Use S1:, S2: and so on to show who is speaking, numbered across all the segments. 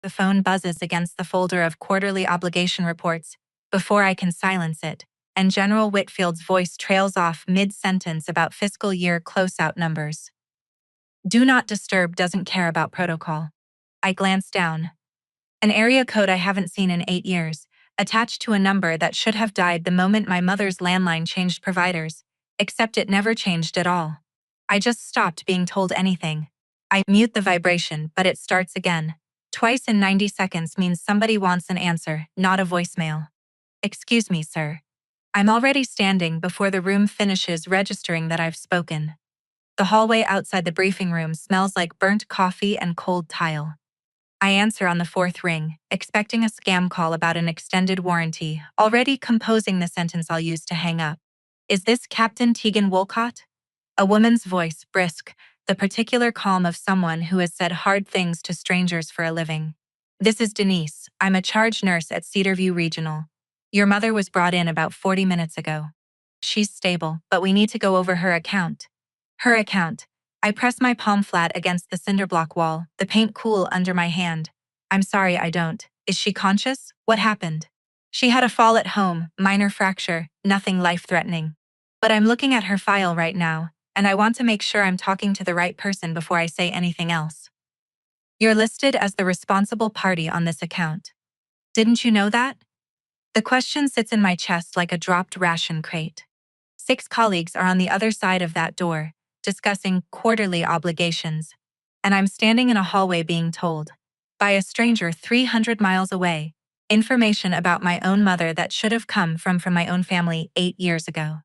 S1: The phone buzzes against the folder of quarterly obligation reports before I can silence it, and General Whitfield's voice trails off mid-sentence about fiscal year close-out numbers. Do not disturb doesn't care about protocol. I glance down. An area code I haven't seen in 8 years, attached to a number that should have died the moment my mother's landline changed providers, except it never changed at all. I just stopped being told anything. I mute the vibration, but it starts again. Twice in 90 seconds means somebody wants an answer, not a voicemail. Excuse me, sir. I'm already standing before the room finishes registering that I've spoken. The hallway outside the briefing room smells like burnt coffee and cold tile. I answer on the fourth ring, expecting a scam call about an extended warranty, already composing the sentence I'll use to hang up. Is this Captain Tegan Wolcott? A woman's voice, brisk, the particular calm of someone who has said hard things to strangers for a living. This is Denise. I'm a charge nurse at Cedarview Regional. Your mother was brought in about 40 minutes ago. She's stable, but we need to go over her account. Her account. I press my palm flat against the cinderblock wall, the paint cool under my hand. I'm sorry, I don't. Is she conscious? What happened? She had a fall at home, minor fracture, nothing life-threatening. But I'm looking at her file right now, and I want to make sure I'm talking to the right person before I say anything else. You're listed as the responsible party on this account. Didn't you know that? The question sits in my chest like a dropped ration crate. 6 colleagues are on the other side of that door, discussing quarterly obligations, and I'm standing in a hallway being told, by a stranger 300 miles away, information about my own mother that should have come from my own family 8 years ago.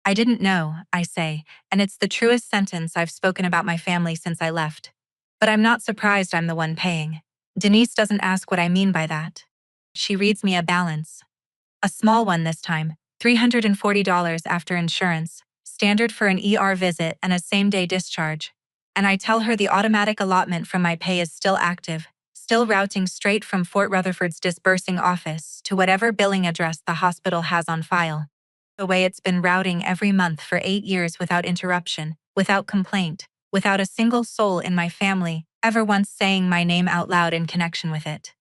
S1: I didn't know, I say, and it's the truest sentence I've spoken about my family since I left. But I'm not surprised I'm the one paying. Denise doesn't ask what I mean by that. She reads me a balance. A small one this time, $340 after insurance, standard for an ER visit and a same-day discharge. And I tell her the automatic allotment from my pay is still active, still routing straight from Fort Rutherford's disbursing office to whatever billing address the hospital has on file. The way it's been routing every month for 8 years without interruption, without complaint, without a single soul in my family ever once saying my name out loud in connection with it.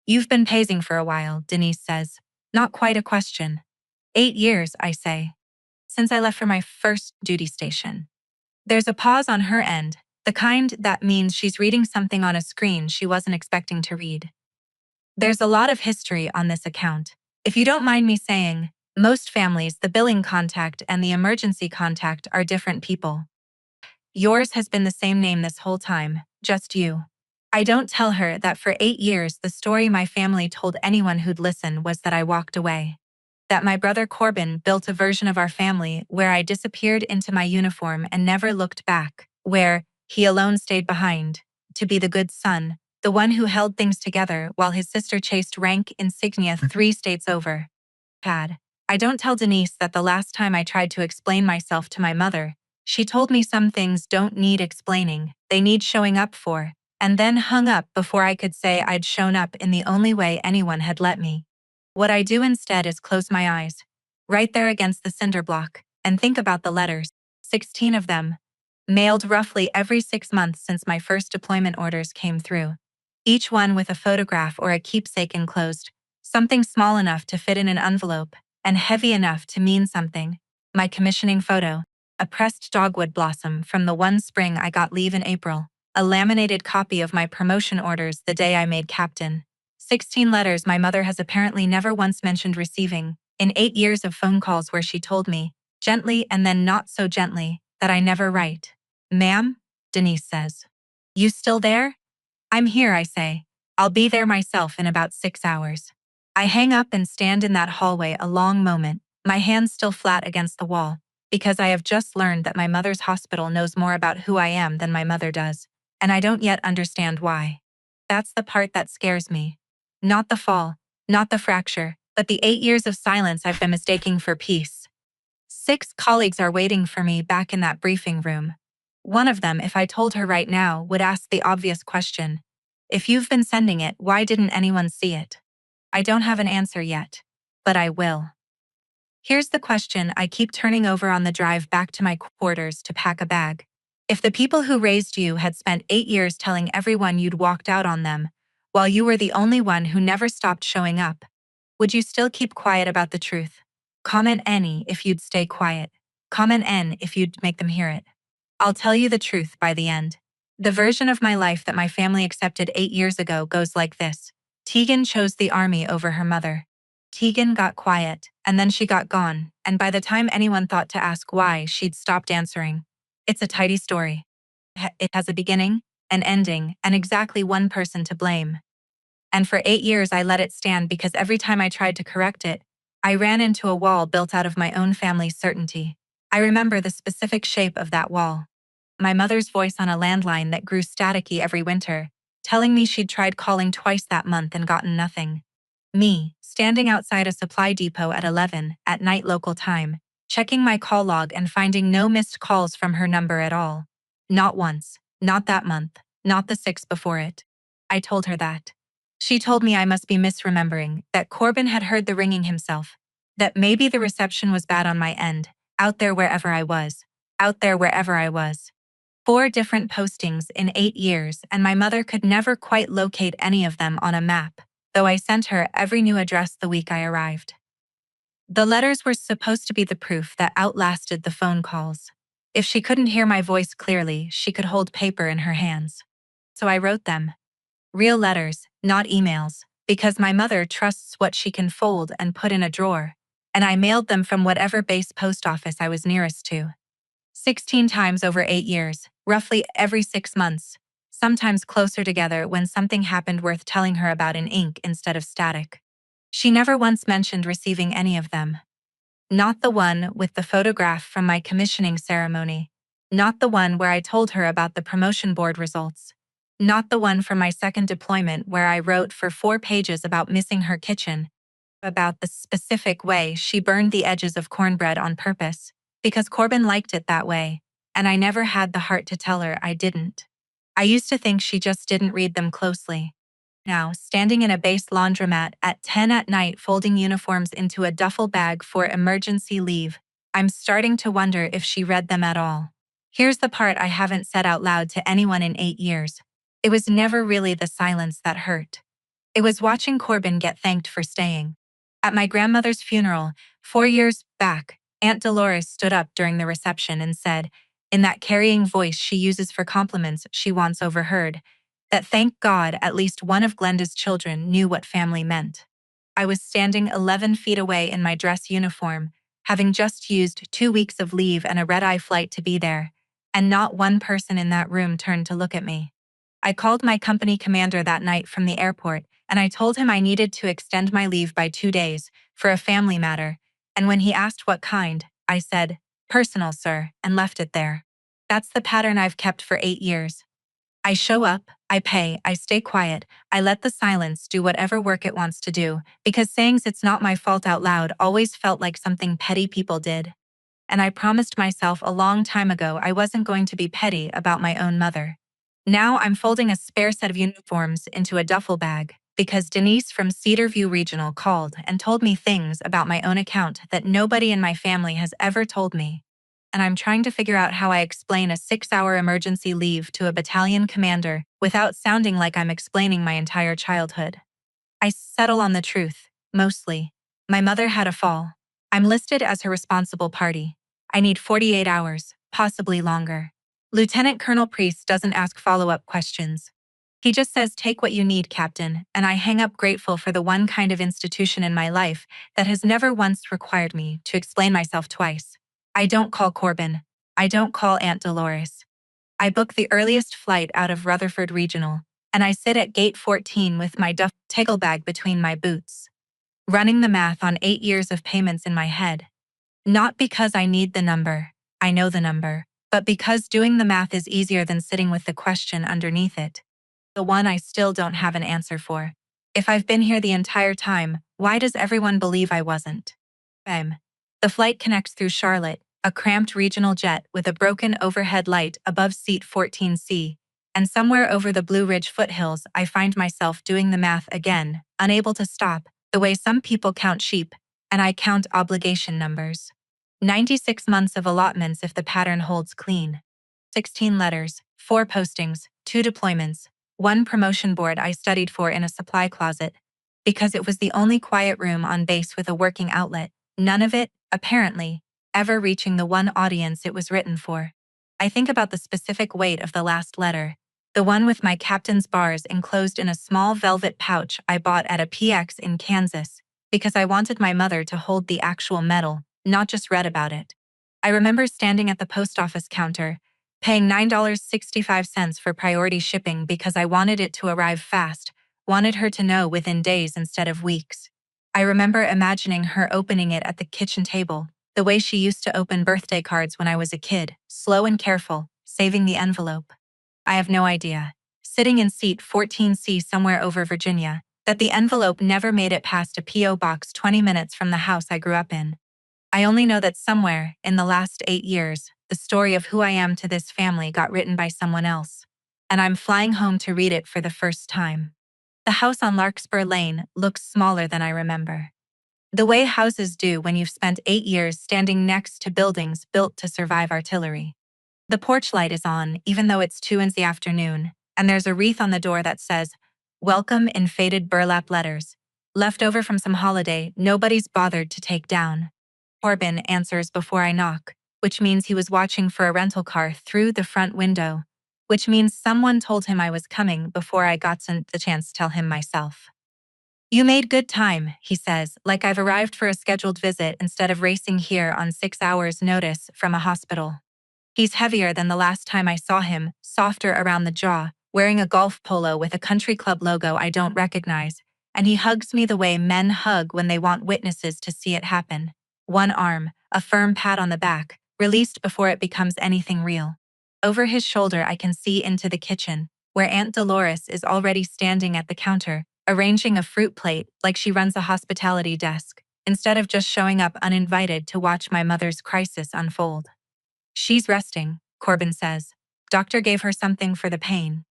S1: You've been paying for a while, Denise says. Not quite a question. 8 years, I say. Since I left for my first duty station. There's a pause on her end, the kind that means she's reading something on a screen she wasn't expecting to read. There's a lot of history on this account. If you don't mind me saying, most families, the billing contact and the emergency contact are different people. Yours has been the same name this whole time, just you. I don't tell her that for 8 years the story my family told anyone who'd listen was that I walked away. That my brother Corbin built a version of our family where I disappeared into my uniform and never looked back, where he alone stayed behind, to be the good son, the one who held things together while his sister chased rank insignia 3 states over. I don't tell Denise that the last time I tried to explain myself to my mother, she told me some things don't need explaining, they need showing up for, and then hung up before I could say I'd shown up in the only way anyone had let me. What I do instead is close my eyes, right there against the cinder block, and think about the letters, 16 of them, mailed roughly every 6 months since my first deployment orders came through, each one with a photograph or a keepsake enclosed, something small enough to fit in an envelope, and heavy enough to mean something. My commissioning photo, a pressed dogwood blossom from the one spring I got leave in April, a laminated copy of my promotion orders the day I made captain. 16 letters my mother has apparently never once mentioned receiving, in 8 years of phone calls where she told me, gently and then not so gently, that I never write. Ma'am? Denise says. You still there? I'm here, I say. I'll be there myself in about 6 hours. I hang up and stand in that hallway a long moment, my hands still flat against the wall, because I have just learned that my mother's hospital knows more about who I am than my mother does, and I don't yet understand why. That's the part that scares me. Not the fall, not the fracture, but the 8 years of silence I've been mistaking for peace. 6 colleagues are waiting for me back in that briefing room. One of them, if I told her right now, would ask the obvious question. If you've been sending it, why didn't anyone see it? I don't have an answer yet, but I will. Here's the question I keep turning over on the drive back to my quarters to pack a bag. If the people who raised you had spent 8 years telling everyone you'd walked out on them, while you were the only one who never stopped showing up. Would you still keep quiet about the truth? Comment any if you'd stay quiet. Comment N if you'd make them hear it. I'll tell you the truth by the end. The version of my life that my family accepted 8 years ago goes like this. Tegan chose the army over her mother. Tegan got quiet, and then she got gone, and by the time anyone thought to ask why, she'd stopped answering. It's a tidy story. It has a beginning, an ending, and exactly one person to blame. And for 8 years I let it stand because every time I tried to correct it, I ran into a wall built out of my own family's certainty. I remember the specific shape of that wall. My mother's voice on a landline that grew staticky every winter, telling me she'd tried calling twice that month and gotten nothing. Me, standing outside a supply depot at 11 at night local time, checking my call log and finding no missed calls from her number at all. Not once, not that month, not the 6 before it. I told her that. She told me I must be misremembering, that Corbin had heard the ringing himself, that maybe the reception was bad on my end, out there wherever I was. 4 different postings in 8 years, and my mother could never quite locate any of them on a map, though I sent her every new address the week I arrived. The letters were supposed to be the proof that outlasted the phone calls. If she couldn't hear my voice clearly, she could hold paper in her hands. So I wrote them. Real letters, not emails, because my mother trusts what she can fold and put in a drawer, and I mailed them from whatever base post office I was nearest to. 16 times over 8 years, roughly every 6 months, sometimes closer together when something happened worth telling her about in ink instead of static. She never once mentioned receiving any of them. Not the one with the photograph from my commissioning ceremony. Not the one where I told her about the promotion board results. Not the one from my second deployment where I wrote for 4 pages about missing her kitchen, about the specific way she burned the edges of cornbread on purpose, because Corbin liked it that way, and I never had the heart to tell her I didn't. I used to think she just didn't read them closely. Now, standing in a base laundromat at 10 at night folding uniforms into a duffel bag for emergency leave, I'm starting to wonder if she read them at all. Here's the part I haven't said out loud to anyone in 8 years. It was never really the silence that hurt. It was watching Corbin get thanked for staying. At my grandmother's funeral, 4 years back, Aunt Dolores stood up during the reception and said, in that carrying voice she uses for compliments she once overheard, that thank God at least one of Glenda's children knew what family meant. I was standing 11 feet away in my dress uniform, having just used 2 weeks of leave and a red-eye flight to be there, and not one person in that room turned to look at me. I called my company commander that night from the airport, and I told him I needed to extend my leave by 2 days for a family matter, and when he asked what kind, I said, personal, sir, and left it there. That's the pattern I've kept for 8 years. I show up, I pay, I stay quiet, I let the silence do whatever work it wants to do, because saying it's not my fault out loud always felt like something petty people did. And I promised myself a long time ago I wasn't going to be petty about my own mother. Now I'm folding a spare set of uniforms into a duffel bag because Denise from Cedarview Regional called and told me things about my own account that nobody in my family has ever told me. And I'm trying to figure out how I explain a 6-hour emergency leave to a battalion commander without sounding like I'm explaining my entire childhood. I settle on the truth, mostly. My mother had a fall. I'm listed as her responsible party. I need 48 hours, possibly longer. Lieutenant Colonel Priest doesn't ask follow-up questions. He just says, take what you need, Captain, and I hang up grateful for the one kind of institution in my life that has never once required me to explain myself twice. I don't call Corbin. I don't call Aunt Dolores. I book the earliest flight out of Rutherford Regional, and I sit at gate 14 with my duffel bag between my boots, running the math on 8 years of payments in my head. Not because I need the number, I know the number, but because doing the math is easier than sitting with the question underneath it. The one I still don't have an answer for. If I've been here the entire time, why does everyone believe I wasn't? The flight connects through Charlotte, a cramped regional jet with a broken overhead light above seat 14C, and somewhere over the Blue Ridge foothills I find myself doing the math again, unable to stop, the way some people count sheep, and I count obligation numbers. 96 months of allotments if the pattern holds clean. 16 letters, 4 postings, 2 deployments, one promotion board I studied for in a supply closet, because it was the only quiet room on base with a working outlet, none of it, apparently, ever reaching the one audience it was written for. I think about the specific weight of the last letter, the one with my captain's bars enclosed in a small velvet pouch I bought at a PX in Kansas, because I wanted my mother to hold the actual medal, not just read about it. I remember standing at the post office counter, paying $9.65 for priority shipping because I wanted it to arrive fast, wanted her to know within days instead of weeks. I remember imagining her opening it at the kitchen table, the way she used to open birthday cards when I was a kid, slow and careful, saving the envelope. I have no idea, sitting in seat 14C somewhere over Virginia, that the envelope never made it past a P.O. box 20 minutes from the house I grew up in. I only know that somewhere, in the last 8 years, the story of who I am to this family got written by someone else, and I'm flying home to read it for the first time. The house on Larkspur Lane looks smaller than I remember. The way houses do when you've spent 8 years standing next to buildings built to survive artillery. The porch light is on, even though it's 2 in the afternoon, and there's a wreath on the door that says, "Welcome" in faded burlap letters, left over from some holiday nobody's bothered to take down. Corbin answers before I knock, which means he was watching for a rental car through the front window, which means someone told him I was coming before I got the chance to tell him myself. "You made good time," he says, like I've arrived for a scheduled visit instead of racing here on 6 hours' notice from a hospital. He's heavier than the last time I saw him, softer around the jaw, wearing a golf polo with a country club logo I don't recognize, and he hugs me the way men hug when they want witnesses to see it happen. One arm, a firm pat on the back, released before it becomes anything real. Over his shoulder I can see into the kitchen, where Aunt Dolores is already standing at the counter, arranging a fruit plate like she runs a hospitality desk, instead of just showing up uninvited to watch my mother's crisis unfold. "She's resting," Corbin says. "Doctor gave her something for the pain."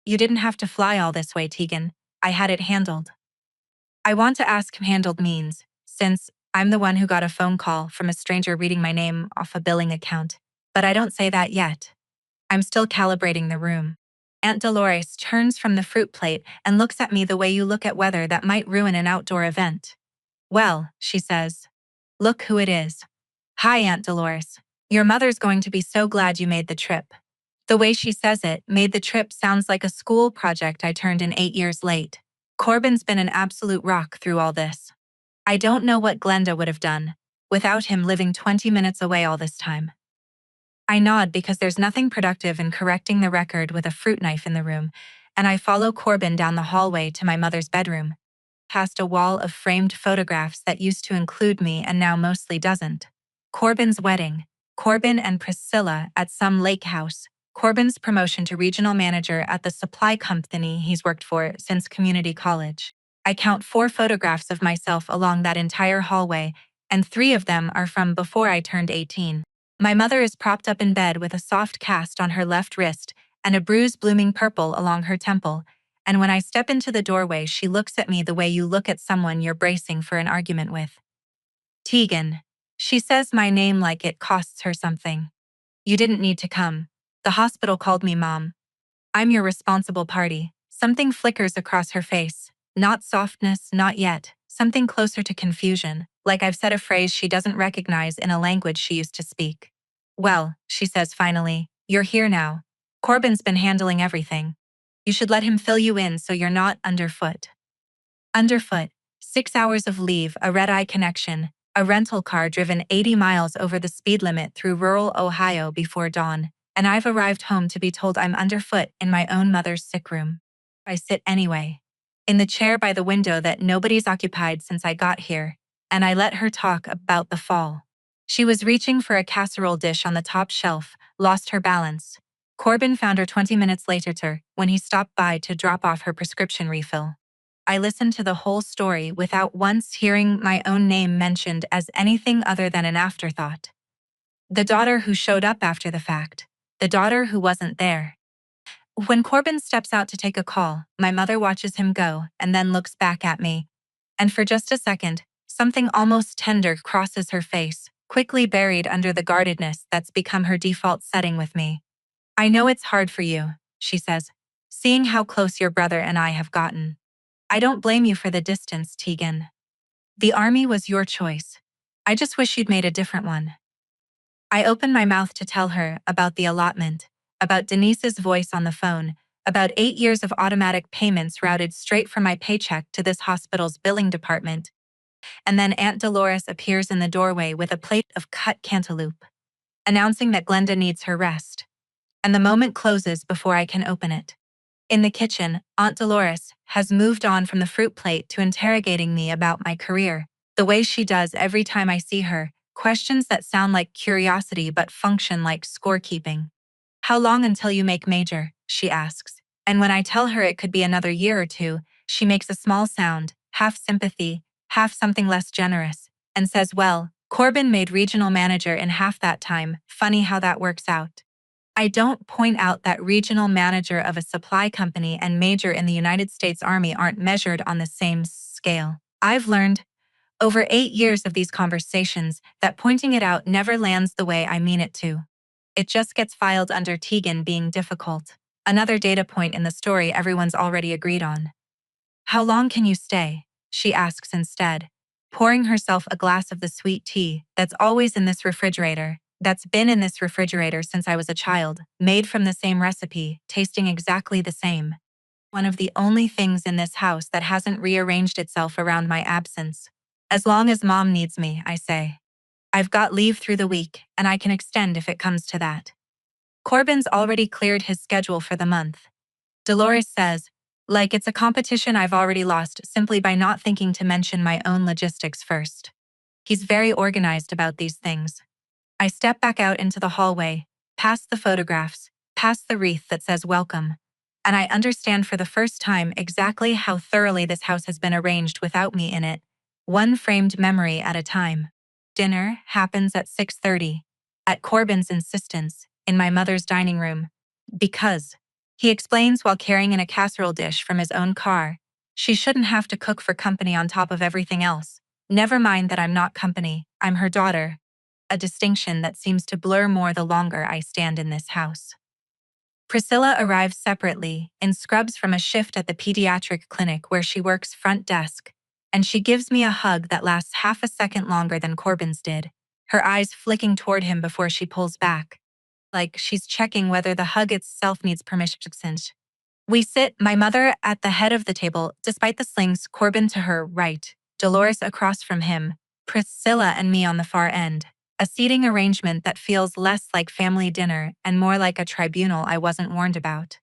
S1: "You didn't have to fly all this way, Tegan. I had it handled." I want to ask him handled means, since I'm the one who got a phone call from a stranger reading my name off a billing account, but I don't say that yet. I'm still calibrating the room. Aunt Dolores turns from the fruit plate and looks at me the way you look at weather that might ruin an outdoor event. "Well," she says, "look who it is." "Hi, Aunt Dolores. Your mother's going to be so glad you made the trip." The way she says it made the trip sounds like a school project I turned in 8 years late. Corbin's been an absolute rock through all this. I don't know what Glenda would have done without him living 20 minutes away all this time. I nod because there's nothing productive in correcting the record with a fruit knife in the room, and I follow Corbin down the hallway to my mother's bedroom, past a wall of framed photographs that used to include me and now mostly doesn't. Corbin's wedding, Corbin and Priscilla at some lake house, Corbin's promotion to regional manager at the supply company he's worked for since community college. I count 4 photographs of myself along that entire hallway, and 3 of them are from before I turned 18. My mother is propped up in bed with a soft cast on her left wrist and a bruise blooming purple along her temple, and when I step into the doorway she looks at me the way you look at someone you're bracing for an argument with. "Tegan." She says my name like it costs her something. "You didn't need to come. The hospital called me, Mom. I'm your responsible party." Something flickers across her face. Not softness, not yet. Something closer to confusion, like I've said a phrase she doesn't recognize in a language she used to speak. "Well," she says finally, "you're here now. Corbin's been handling everything. You should let him fill you in so you're not underfoot." Underfoot, 6 hours of leave, a red-eye connection, a rental car driven 80 miles over the speed limit through rural Ohio before dawn, and I've arrived home to be told I'm underfoot in my own mother's sick room. I sit anyway, in the chair by the window that nobody's occupied since I got here, and I let her talk about the fall. She was reaching for a casserole dish on the top shelf, lost her balance. Corbin found her 20 minutes later when he stopped by to drop off her prescription refill. I listened to the whole story without once hearing my own name mentioned as anything other than an afterthought. The daughter who showed up after the fact. The daughter who wasn't there. When Corbin steps out to take a call, my mother watches him go and then looks back at me. And for just a second, something almost tender crosses her face, quickly buried under the guardedness that's become her default setting with me. "I know it's hard for you," she says. seeing how close your brother and I have gotten. I don't blame you for the distance, Tegan. The army was your choice. I just wish you'd made a different one. I opened my mouth to tell her about the allotment, about Denise's voice on the phone, about 8 years of automatic payments routed straight from my paycheck to this hospital's billing department. And then Aunt Dolores appears in the doorway with a plate of cut cantaloupe, announcing that Glenda needs her rest. And the moment closes before I can open it. In the kitchen, Aunt Dolores has moved on from the fruit plate to interrogating me about my career, the way she does every time I see her, questions that sound like curiosity but function like scorekeeping. How long until you make major? She asks. And when I tell her it could be another year or two, she makes a small sound, half sympathy, half something less generous, and says, well, Corbin made regional manager in half that time. Funny how that works out. I don't point out that regional manager of a supply company and major in the United States Army aren't measured on the same scale. I've learned, over 8 years of these conversations, that pointing it out never lands the way I mean it to. It just gets filed under Tegan being difficult. Another data point in the story everyone's already agreed on. How long can you stay? She asks instead, pouring herself a glass of the sweet tea that's always in this refrigerator, that's been in this refrigerator since I was a child, made from the same recipe, tasting exactly the same. One of the only things in this house that hasn't rearranged itself around my absence. As long as Mom needs me, I say. I've got leave through the week, and I can extend if it comes to that. Corbin's already cleared his schedule for the month. Dolores says, like it's a competition I've already lost simply by not thinking to mention my own logistics first. He's very organized about these things. I step back out into the hallway, past the photographs, past the wreath that says welcome, and I understand for the first time exactly how thoroughly this house has been arranged without me in it, one framed memory at a time. Dinner happens at 6:30, at Corbin's insistence, in my mother's dining room. Because, he explains while carrying in a casserole dish from his own car, she shouldn't have to cook for company on top of everything else. Never mind that I'm not company, I'm her daughter. A distinction that seems to blur more the longer I stand in this house. Priscilla arrives separately, in scrubs from a shift at the pediatric clinic where she works front desk, and she gives me a hug that lasts half a second longer than Corbin's did, her eyes flicking toward him before she pulls back, like she's checking whether the hug itself needs permission. We sit, my mother at the head of the table, despite the slings, Corbin to her right, Dolores across from him, Priscilla and me on the far end. A seating arrangement that feels less like family dinner and more like a tribunal I wasn't warned about.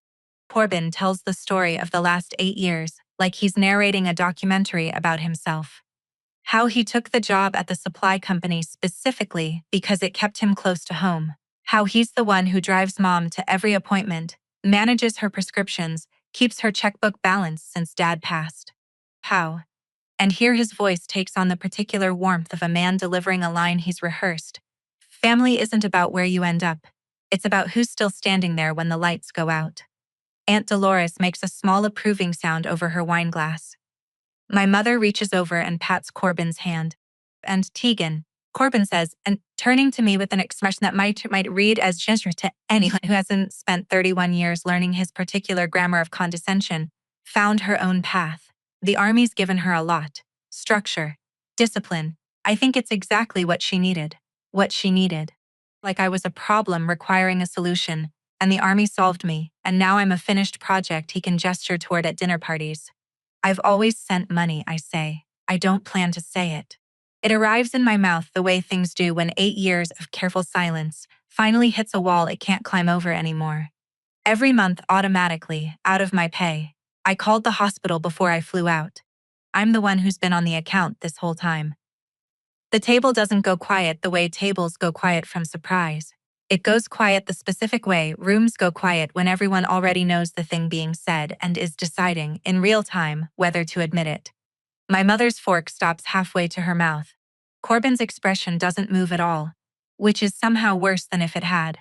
S1: Corbin tells the story of the last 8 years, like he's narrating a documentary about himself. How he took the job at the supply company specifically because it kept him close to home. How he's the one who drives Mom to every appointment, manages her prescriptions, keeps her checkbook balanced since Dad passed. How? And here his voice takes on the particular warmth of a man delivering a line he's rehearsed. Family isn't about where you end up. It's about who's still standing there when the lights go out. Aunt Dolores makes a small approving sound over her wine glass. My mother reaches over and pats Corbin's hand. And Tegan, Corbin says, and turning to me with an expression that might read as gesture to anyone who hasn't spent 31 years learning his particular grammar of condescension, found her own path. The Army's given her a lot. Structure. Discipline. I think it's exactly what she needed. What she needed. Like I was a problem requiring a solution, and the Army solved me, and now I'm a finished project he can gesture toward at dinner parties. I've always sent money, I say. I don't plan to say it. It arrives in my mouth the way things do when 8 years of careful silence finally hits a wall it can't climb over anymore. Every month automatically, out of my pay. I called the hospital before I flew out. I'm the one who's been on the account this whole time. The table doesn't go quiet the way tables go quiet from surprise. It goes quiet the specific way rooms go quiet when everyone already knows the thing being said and is deciding, in real time, whether to admit it. My mother's fork stops halfway to her mouth. Corbin's expression doesn't move at all, which is somehow worse than if it had.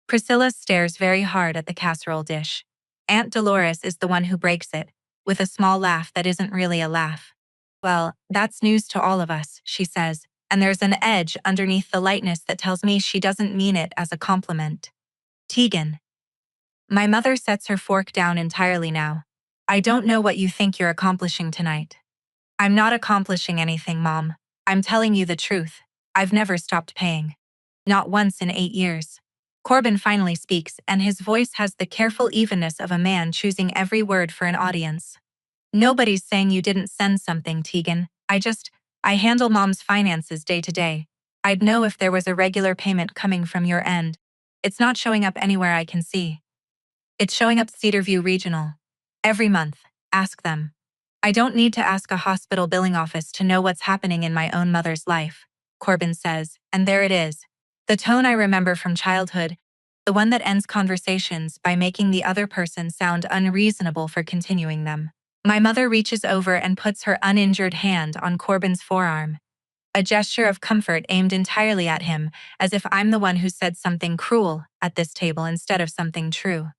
S1: Priscilla stares very hard at the casserole dish. Aunt Dolores is the one who breaks it, with a small laugh that isn't really a laugh. Well, that's news to all of us, she says, and there's an edge underneath the lightness that tells me she doesn't mean it as a compliment. Tegan. My mother sets her fork down entirely now. I don't know what you think you're accomplishing tonight. I'm not accomplishing anything, Mom. I'm telling you the truth. I've never stopped paying. Not once in 8 years. Corbin finally speaks, and his voice has the careful evenness of a man choosing every word for an audience. Nobody's saying you didn't send something, Tegan. I handle Mom's finances day to day. I'd know if there was a regular payment coming from your end. It's not showing up anywhere I can see. It's showing up Cedarview Regional. Every month. Ask them. I don't need to ask a hospital billing office to know what's happening in my own mother's life, Corbin says, and there it is. The tone I remember from childhood, the one that ends conversations by making the other person sound unreasonable for continuing them. My mother reaches over and puts her uninjured hand on Corbin's forearm, a gesture of comfort aimed entirely at him, as if I'm the one who said something cruel at this table instead of something true.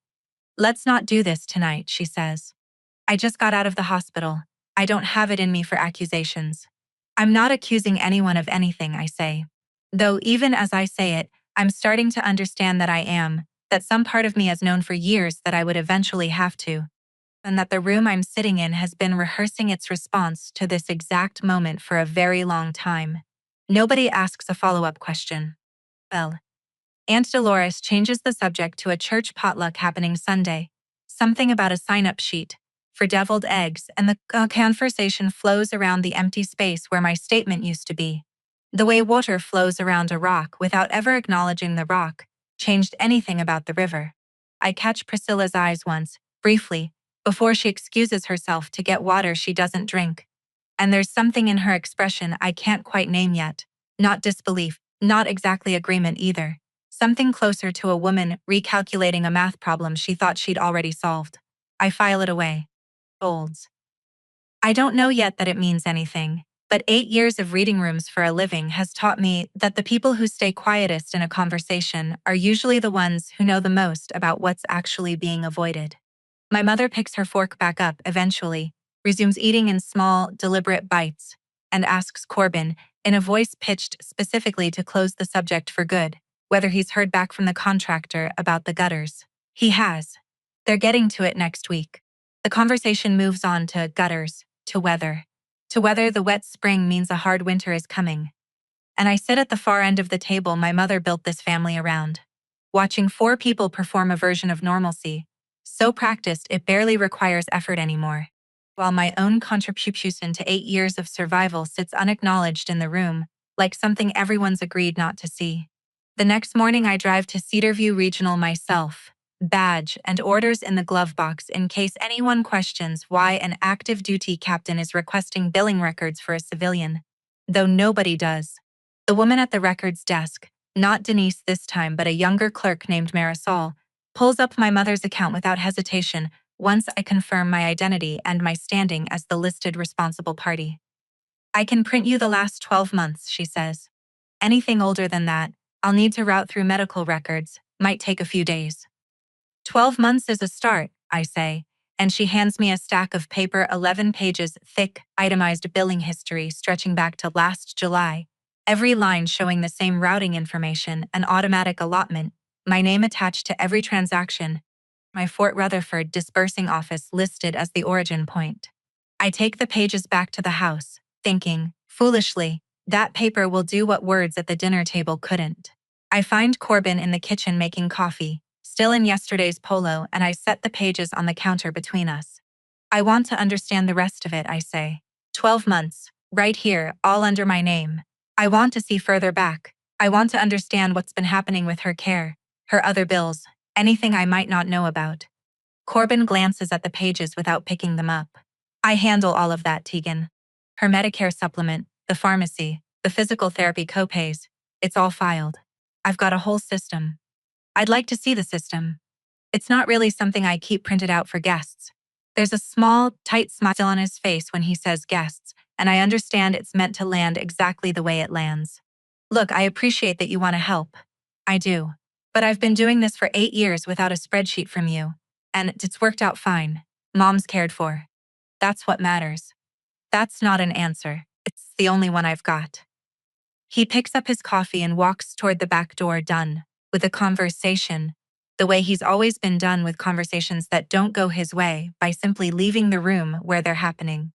S1: Let's not do this tonight, she says. I just got out of the hospital. I don't have it in me for accusations. I'm not accusing anyone of anything, I say. Though even as I say it, I'm starting to understand that I am, that some part of me has known for years that I would eventually have to, and that the room I'm sitting in has been rehearsing its response to this exact moment for a very long time. Nobody asks a follow-up question. Well, Aunt Dolores changes the subject to a church potluck happening Sunday. Something about a sign-up sheet for deviled eggs, and the conversation flows around the empty space where my statement used to be. The way water flows around a rock without ever acknowledging the rock changed anything about the river. I catch Priscilla's eyes once, briefly, before she excuses herself to get water she doesn't drink. And there's something in her expression I can't quite name yet. Not disbelief, not exactly agreement either. Something closer to a woman recalculating a math problem she thought she'd already solved. I file it away. Folds. I don't know yet that it means anything, but 8 years of reading rooms for a living has taught me that the people who stay quietest in a conversation are usually the ones who know the most about what's actually being avoided. My mother picks her fork back up eventually, resumes eating in small, deliberate bites, and asks Corbin, in a voice pitched specifically to close the subject for good, whether he's heard back from the contractor about the gutters. He has. They're getting to it next week. The conversation moves on to gutters, to weather. To whether the wet spring means a hard winter is coming. And I sit at the far end of the table my mother built this family around, watching 4 people perform a version of normalcy, so practiced it barely requires effort anymore, while my own contribution to 8 years of survival sits unacknowledged in the room, like something everyone's agreed not to see. The next morning I drive to Cedarview Regional myself, badge and orders in the glove box in case anyone questions why an active duty captain is requesting billing records for a civilian. Though nobody does. The woman at the records desk, not Denise this time but a younger clerk named Marisol, pulls up my mother's account without hesitation once I confirm my identity and my standing as the listed responsible party. I can print you the last 12 months, she says. Anything older than that, I'll need to route through medical records, might take a few days. 12 months is a start, I say, and she hands me a stack of paper 11 pages thick, itemized billing history stretching back to last July, every line showing the same routing information, an automatic allotment, my name attached to every transaction, my Fort Rutherford disbursing office listed as the origin point. I take the pages back to the house, thinking, foolishly, that paper will do what words at the dinner table couldn't. I find Corbin in the kitchen making coffee, still in yesterday's polo, and I set the pages on the counter between us. I want to understand the rest of it, I say. 12 months, right here, all under my name. I want to see further back. I want to understand what's been happening with her care, her other bills, anything I might not know about. Corbin glances at the pages without picking them up. I handle all of that, Tegan. Her Medicare supplement, the pharmacy, the physical therapy copays, it's all filed. I've got a whole system. I'd like to see the system. It's not really something I keep printed out for guests. There's a small, tight smile on his face when he says guests, and I understand it's meant to land exactly the way it lands. Look, I appreciate that you want to help. I do. But I've been doing this for 8 years without a spreadsheet from you, and it's worked out fine. Mom's cared for. That's what matters. That's not an answer. It's the only one I've got. He picks up his coffee and walks toward the back door, done with the conversation, the way he's always been done with conversations that don't go his way by simply leaving the room where they're happening.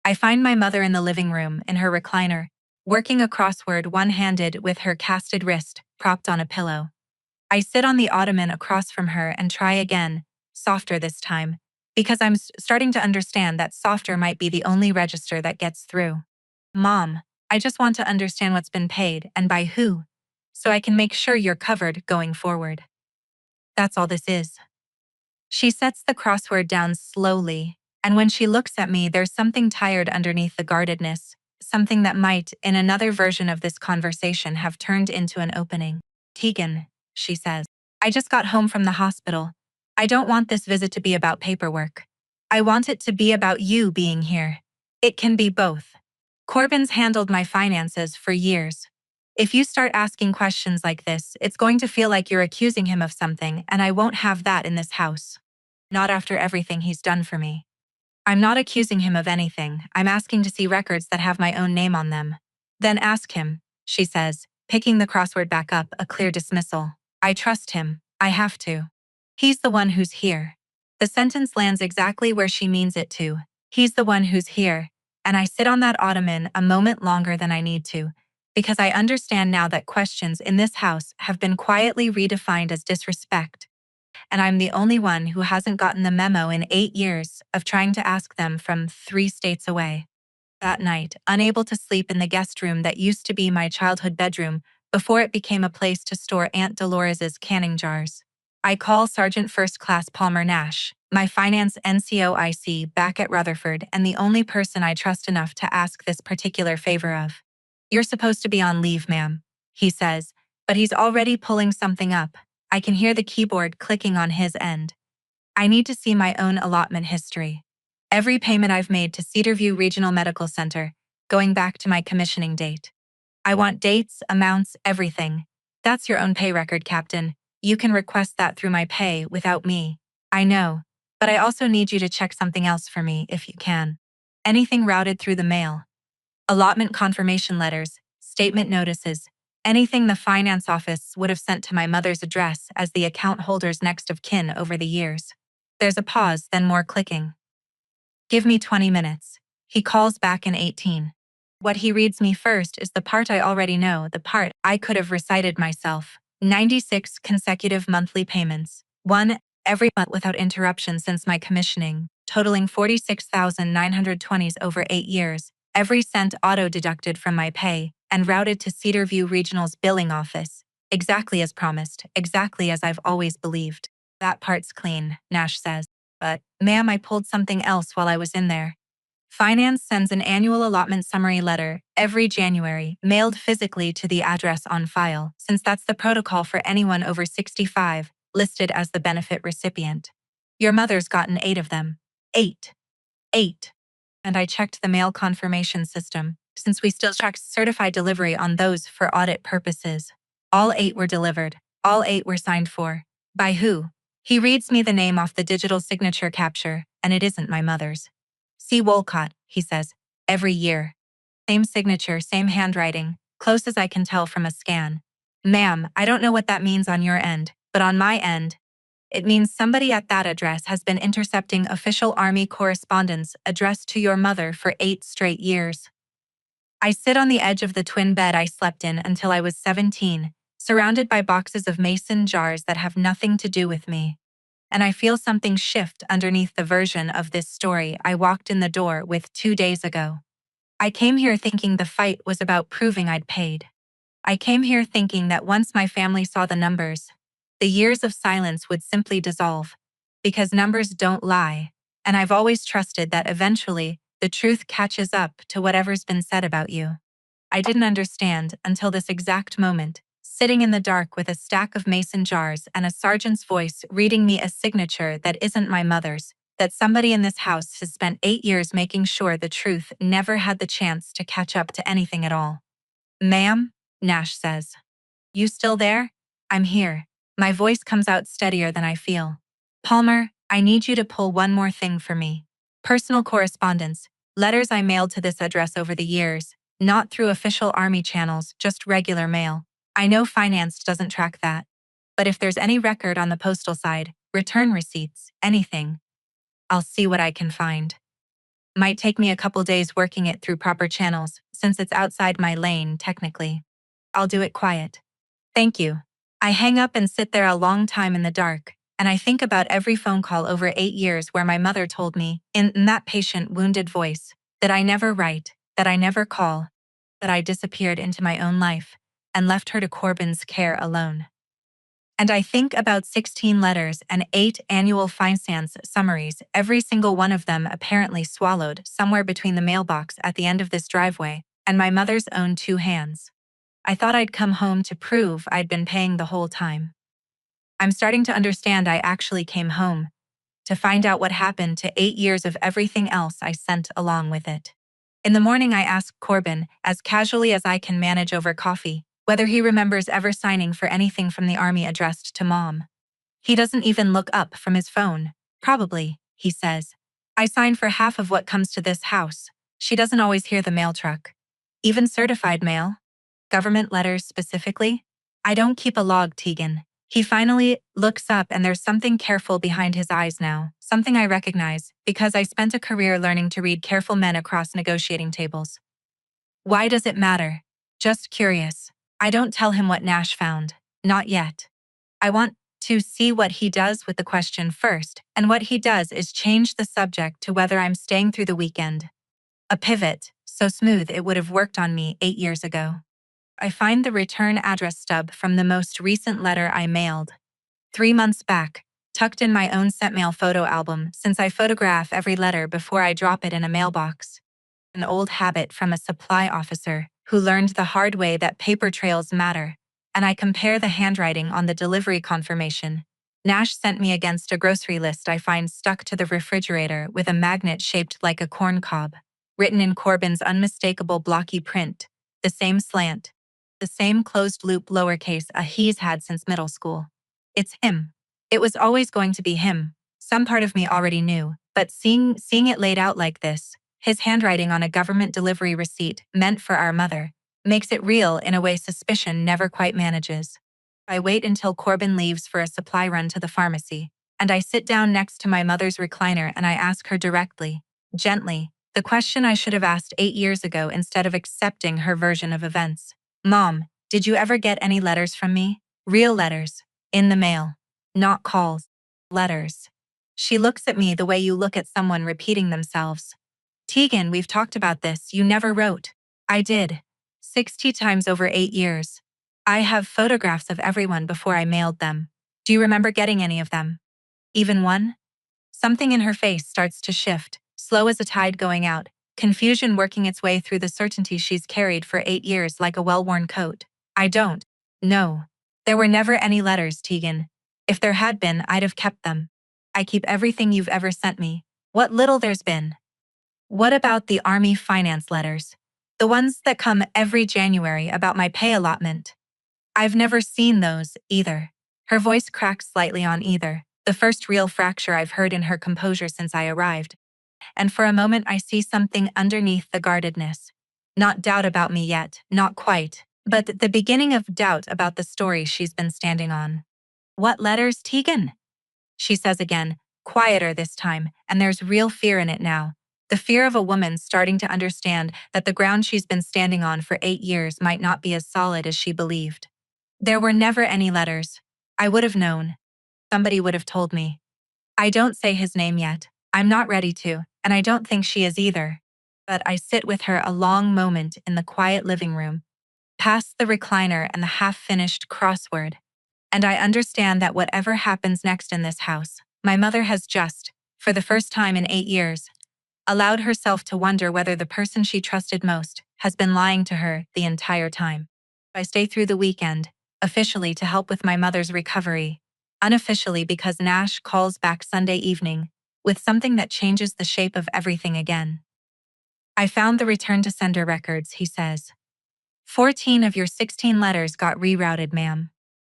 S1: I find my mother in the living room, in her recliner, working a crossword one-handed with her casted wrist propped on a pillow. I sit on the ottoman across from her and try again, softer this time, because I'm starting to understand that softer might be the only register that gets through. Mom, I just want to understand what's been paid and by who, so I can make sure you're covered going forward. That's all this is. She sets the crossword down slowly, and when she looks at me, there's something tired underneath the guardedness, something that might, in another version of this conversation, have turned into an opening. Tegan, she says, I just got home from the hospital. I don't want this visit to be about paperwork. I want it to be about you being here. It can be both. Corbin's handled my finances for years. If you start asking questions like this, it's going to feel like you're accusing him of something, and I won't have that in this house. Not after everything he's done for me. I'm not accusing him of anything. I'm asking to see records that have my own name on them. Then ask him, she says, picking the crossword back up, a clear dismissal. I trust him. I have to. He's the one who's here. The sentence lands exactly where she means it to. He's the one who's here. And I sit on that ottoman a moment longer than I need to, because I understand now that questions in this house have been quietly redefined as disrespect, and I'm the only one who hasn't gotten the memo in 8 years of trying to ask them from 3 states away. That night, unable to sleep in the guest room that used to be my childhood bedroom before it became a place to store Aunt Dolores's canning jars, I call Sergeant First Class Palmer Nash, my finance NCOIC back at Rutherford and the only person I trust enough to ask this particular favor of. You're supposed to be on leave, ma'am, he says, but he's already pulling something up. I can hear the keyboard clicking on his end. I need to see my own allotment history. Every payment I've made to Cedarview Regional Medical Center, going back to my commissioning date. I want dates, amounts, everything. That's your own pay record, Captain. You can request that through my pay without me. I know, but I also need you to check something else for me if you can. Anything routed through the mail. Allotment confirmation letters, statement notices, anything the finance office would have sent to my mother's address as the account holder's next of kin over the years. There's a pause, then more clicking. Give me 20 minutes. He calls back in 18. What he reads me first is the part I already know, the part I could have recited myself. 96 consecutive monthly payments. One every month without interruption since my commissioning, totaling 46,920s over 8 years. Every cent auto-deducted from my pay and routed to Cedarview Regional's billing office. Exactly as promised, exactly as I've always believed. That part's clean, Nash says. But, ma'am, I pulled something else while I was in there. Finance sends an annual allotment summary letter every January, mailed physically to the address on file, since that's the protocol for anyone over 65, listed as the benefit recipient. Your mother's gotten 8 of them. 8. 8. And I checked the mail confirmation system, since we still track certified delivery on those for audit purposes. All 8 were delivered. All 8 were signed for. By who? He reads me the name off the digital signature capture, and it isn't my mother's. C. Wolcott, he says, every year. Same signature, same handwriting, close as I can tell from a scan. Ma'am, I don't know what that means on your end, but on my end, it means somebody at that address has been intercepting official Army correspondence addressed to your mother for 8 straight years. I sit on the edge of the twin bed I slept in until I was 17, surrounded by boxes of mason jars that have nothing to do with me. And I feel something shift underneath the version of this story I walked in the door with 2 days ago. I came here thinking the fight was about proving I'd paid. I came here thinking that once my family saw the numbers, the years of silence would simply dissolve, because numbers don't lie, and I've always trusted that eventually the truth catches up to whatever's been said about you. I didn't understand until this exact moment, sitting in the dark with a stack of mason jars and a sergeant's voice reading me a signature that isn't my mother's, that somebody in this house has spent 8 years making sure the truth never had the chance to catch up to anything at all. Ma'am, Nash says. You still there? I'm here. My voice comes out steadier than I feel. Palmer, I need you to pull one more thing for me. Personal correspondence, letters I mailed to this address over the years, not through official Army channels, just regular mail. I know finance doesn't track that. but if there's any record on the postal side, return receipts, anything, I'll see what I can find. Might take me a couple days working it through proper channels, since it's outside my lane, technically. I'll do it quiet. Thank you. I hang up and sit there a long time in the dark, and I think about every phone call over 8 years where my mother told me, in that patient, wounded voice, that I never write, that I never call, that I disappeared into my own life and left her to Corbin's care alone. And I think about 16 letters and 8 annual finance summaries, every single one of them apparently swallowed somewhere between the mailbox at the end of this driveway and my mother's own 2 hands. I thought I'd come home to prove I'd been paying the whole time. I'm starting to understand I actually came home to find out what happened to 8 years of everything else I sent along with it. In the morning, I ask Corbin, as casually as I can manage over coffee, whether he remembers ever signing for anything from the army addressed to Mom. He doesn't even look up from his phone. Probably, he says. I sign for half of what comes to this house. She doesn't always hear the mail truck. Even certified mail? Government letters specifically? I don't keep a log, Tegan. He finally looks up, and there's something careful behind his eyes now, something I recognize, because I spent a career learning to read careful men across negotiating tables. Why does it matter? Just curious. I don't tell him what Nash found. Not yet. I want to see what he does with the question first, and what he does is change the subject to whether I'm staying through the weekend. A pivot, so smooth it would have worked on me 8 years ago. I find the return address stub from the most recent letter I mailed 3 months back, tucked in my own sent mail photo album, since I photograph every letter before I drop it in a mailbox. An old habit from a supply officer who learned the hard way that paper trails matter, and I compare the handwriting on the delivery confirmation Nash sent me against a grocery list I find stuck to the refrigerator with a magnet shaped like a corn cob, written in Corbin's unmistakable blocky print, the same slant, the same closed-loop lowercase a he's had since middle school. It's him. It was always going to be him. Some part of me already knew, but seeing it laid out like this, his handwriting on a government delivery receipt meant for our mother, makes it real in a way suspicion never quite manages. I wait until Corbin leaves for a supply run to the pharmacy, and I sit down next to my mother's recliner and I ask her directly, gently, the question I should have asked 8 years ago instead of accepting her version of events. Mom, did you ever get any letters from me? Real letters. In the mail. Not calls. Letters. She looks at me the way you look at someone repeating themselves. Tegan, we've talked about this. You never wrote. I did. 60 times over 8 years. I have photographs of everyone before I mailed them. Do you remember getting any of them? Even one? Something in her face starts to shift, slow as a tide going out, confusion working its way through the certainty she's carried for 8 years like a well-worn coat. I don't. No. There were never any letters, Tegan. If there had been, I'd have kept them. I keep everything you've ever sent me. What little there's been. What about the Army finance letters? The ones that come every January about my pay allotment? I've never seen those, either. Her voice cracks slightly on either, the first real fracture I've heard in her composure since I arrived. And for a moment I see something underneath the guardedness. Not doubt about me yet, not quite, but the beginning of doubt about the story she's been standing on. What letters, Tegan? She says again, quieter this time, and there's real fear in it now. The fear of a woman starting to understand that the ground she's been standing on for 8 years might not be as solid as she believed. There were never any letters. I would have known. Somebody would have told me. I don't say his name yet. I'm not ready to, and I don't think she is either. But I sit with her a long moment in the quiet living room, past the recliner and the half-finished crossword. And I understand that whatever happens next in this house, my mother has just, for the first time in 8 years, allowed herself to wonder whether the person she trusted most has been lying to her the entire time. I stay through the weekend, officially to help with my mother's recovery, unofficially because Nash calls back Sunday evening with something that changes the shape of everything again. I found the return to sender records, he says. 14 of your 16 letters got rerouted, ma'am.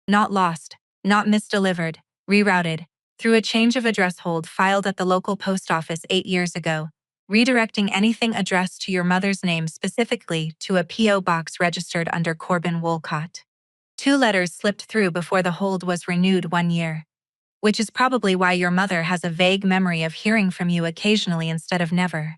S1: Not lost, not misdelivered, rerouted, through a change of address hold filed at the local post office 8 years ago, redirecting anything addressed to your mother's name specifically to a P.O. box registered under Corbin Wolcott. 2 letters slipped through before the hold was renewed 1 year. Which is probably why your mother has a vague memory of hearing from you occasionally instead of never.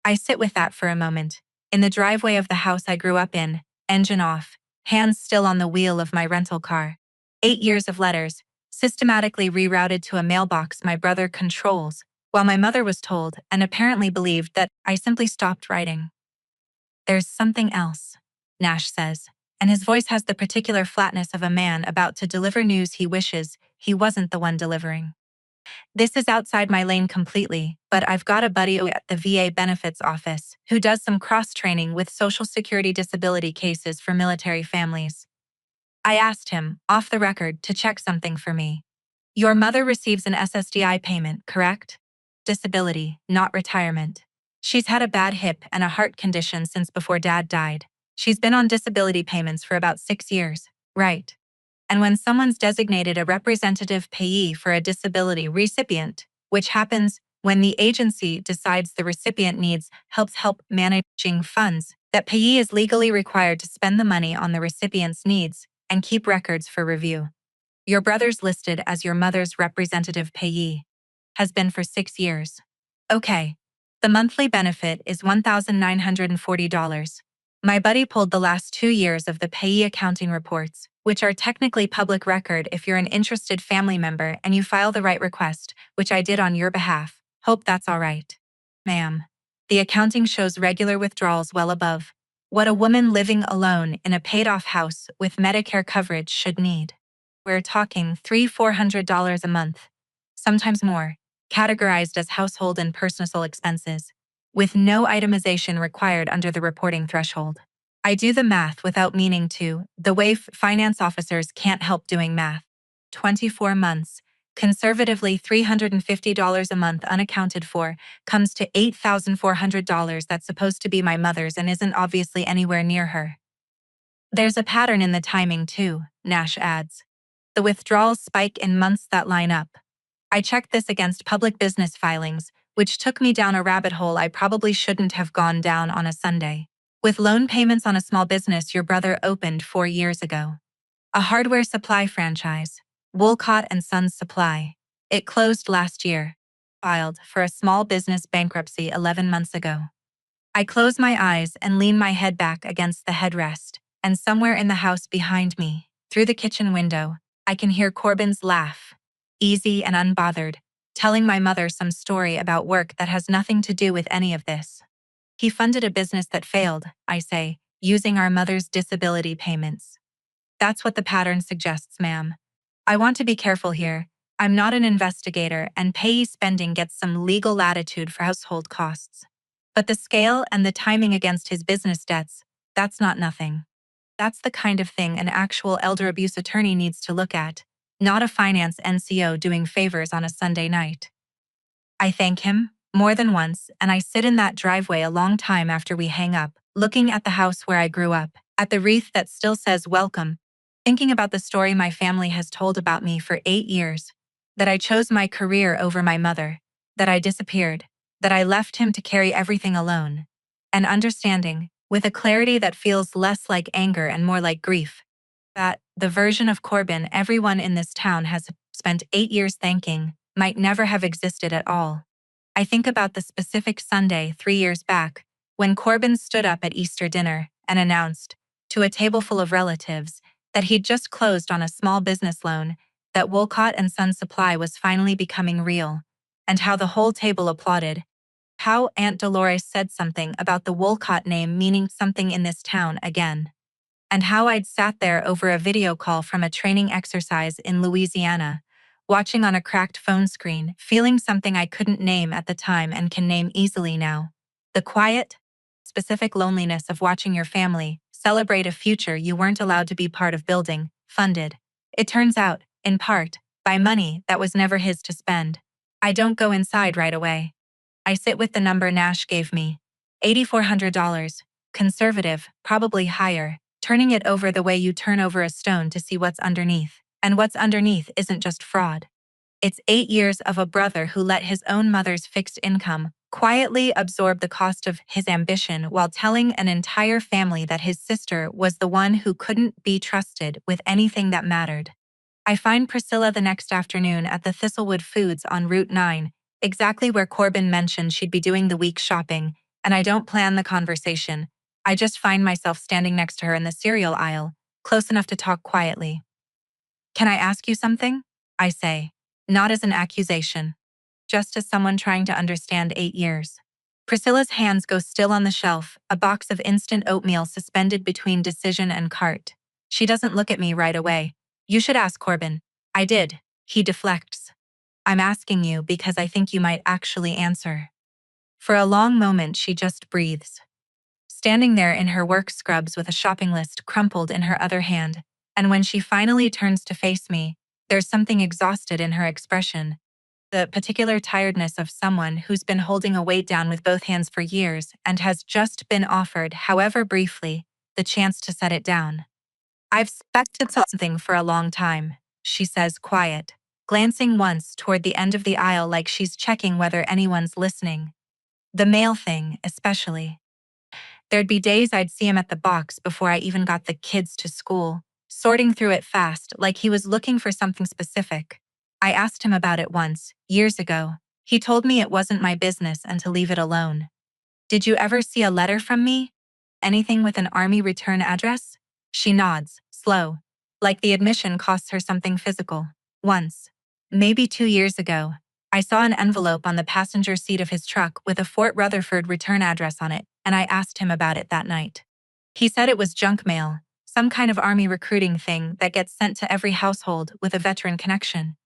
S1: I sit with that for a moment. In the driveway of the house I grew up in, engine off, hands still on the wheel of my rental car. 8 years of letters, systematically rerouted to a mailbox my brother controls, while my mother was told and apparently believed that I simply stopped writing. There's something else, Nash says, and his voice has the particular flatness of a man about to deliver news he wishes he wasn't the one delivering. This is outside my lane completely, but I've got a buddy at the VA benefits office who does some cross-training with Social Security disability cases for military families. I asked him, off the record, to check something for me. Your mother receives an SSDI payment, correct? Disability, not retirement. She's had a bad hip and a heart condition since before Dad died. She's been on disability payments for about 6 years, right? And when someone's designated a representative payee for a disability recipient, which happens when the agency decides the recipient needs help managing funds, that payee is legally required to spend the money on the recipient's needs and keep records for review. Your brother's listed as your mother's representative payee. Has been for 6 years. Okay. The monthly benefit is $1,940. My buddy pulled the last 2 years of the payee accounting reports, which are technically public record if you're an interested family member and you file the right request, which I did on your behalf. Hope that's all right. Ma'am. The accounting shows regular withdrawals well above what a woman living alone in a paid-off house with Medicare coverage should need. We're talking $300–400 a month, sometimes more, categorized as household and personal expenses, with no itemization required under the reporting threshold. I do the math without meaning to, the way finance officers can't help doing math. 24 months, conservatively $350 a month unaccounted for, comes to $8,400 that's supposed to be my mother's and isn't obviously anywhere near her. There's a pattern in the timing too, Nash adds. The withdrawals spike in months that line up. I checked this against public business filings, which took me down a rabbit hole I probably shouldn't have gone down on a Sunday. With loan payments on a small business your brother opened 4 years ago. A hardware supply franchise, Wolcott and Sons Supply. It closed last year. Filed for a small business bankruptcy 11 months ago. I close my eyes and lean my head back against the headrest, and somewhere in the house behind me, through the kitchen window, I can hear Corbin's laugh, easy and unbothered, telling my mother some story about work that has nothing to do with any of this. He funded a business that failed, I say, using our mother's disability payments. That's what the pattern suggests, ma'am. I want to be careful here. I'm not an investigator, and payee spending gets some legal latitude for household costs. But the scale and the timing against his business debts, that's not nothing. That's the kind of thing an actual elder abuse attorney needs to look at, not a finance NCO doing favors on a Sunday night. I thank him, more than once, and I sit in that driveway a long time after we hang up, looking at the house where I grew up, at the wreath that still says welcome, thinking about the story my family has told about me for 8 years, that I chose my career over my mother, that I disappeared, that I left him to carry everything alone, and understanding, with a clarity that feels less like anger and more like grief, that the version of Corbin everyone in this town has spent 8 years thanking might never have existed at all. I think about the specific Sunday 3 years back when Corbin stood up at Easter dinner and announced, to a table full of relatives, that he'd just closed on a small business loan, that Wolcott and Sons Supply was finally becoming real, and how the whole table applauded. How Aunt Dolores said something about the Wolcott name meaning something in this town again. And how I'd sat there over a video call from a training exercise in Louisiana, watching on a cracked phone screen, feeling something I couldn't name at the time and can name easily now. The quiet, specific loneliness of watching your family celebrate a future you weren't allowed to be part of building, funded. It turns out, in part, by money that was never his to spend. I don't go inside right away. I sit with the number Nash gave me. $8,400. Conservative, probably higher, turning it over the way you turn over a stone to see what's underneath. And what's underneath isn't just fraud. It's 8 years of a brother who let his own mother's fixed income quietly absorb the cost of his ambition while telling an entire family that his sister was the one who couldn't be trusted with anything that mattered. I find Priscilla the next afternoon at the Thistlewood Foods on Route 9, exactly where Corbin mentioned she'd be doing the week shopping, and I don't plan the conversation. I just find myself standing next to her in the cereal aisle, close enough to talk quietly. "Can I ask you something?" I say, not as an accusation, just as someone trying to understand 8 years. Priscilla's hands go still on the shelf, a box of instant oatmeal suspended between decision and cart. She doesn't look at me right away. "You should ask Corbin." "I did." He deflects. "I'm asking you because I think you might actually answer." For a long moment, she just breathes, standing there in her work scrubs with a shopping list crumpled in her other hand. And when she finally turns to face me, there's something exhausted in her expression, the particular tiredness of someone who's been holding a weight down with both hands for years and has just been offered, however briefly, the chance to set it down. "I've suspected something for a long time," she says, quiet, glancing once toward the end of the aisle like she's checking whether anyone's listening. The mail thing, especially. There'd be days I'd see him at the box before I even got the kids to school, sorting through it fast like he was looking for something specific. I asked him about it once, years ago. He told me it wasn't my business and to leave it alone. "Did you ever see a letter from me? Anything with an army return address?" She nods, slow, like the admission costs her something physical. "Once, maybe 2 years ago, I saw an envelope on the passenger seat of his truck with a Fort Rutherford return address on it, and I asked him about it that night. He said it was junk mail, some kind of army recruiting thing that gets sent to every household with a veteran connection.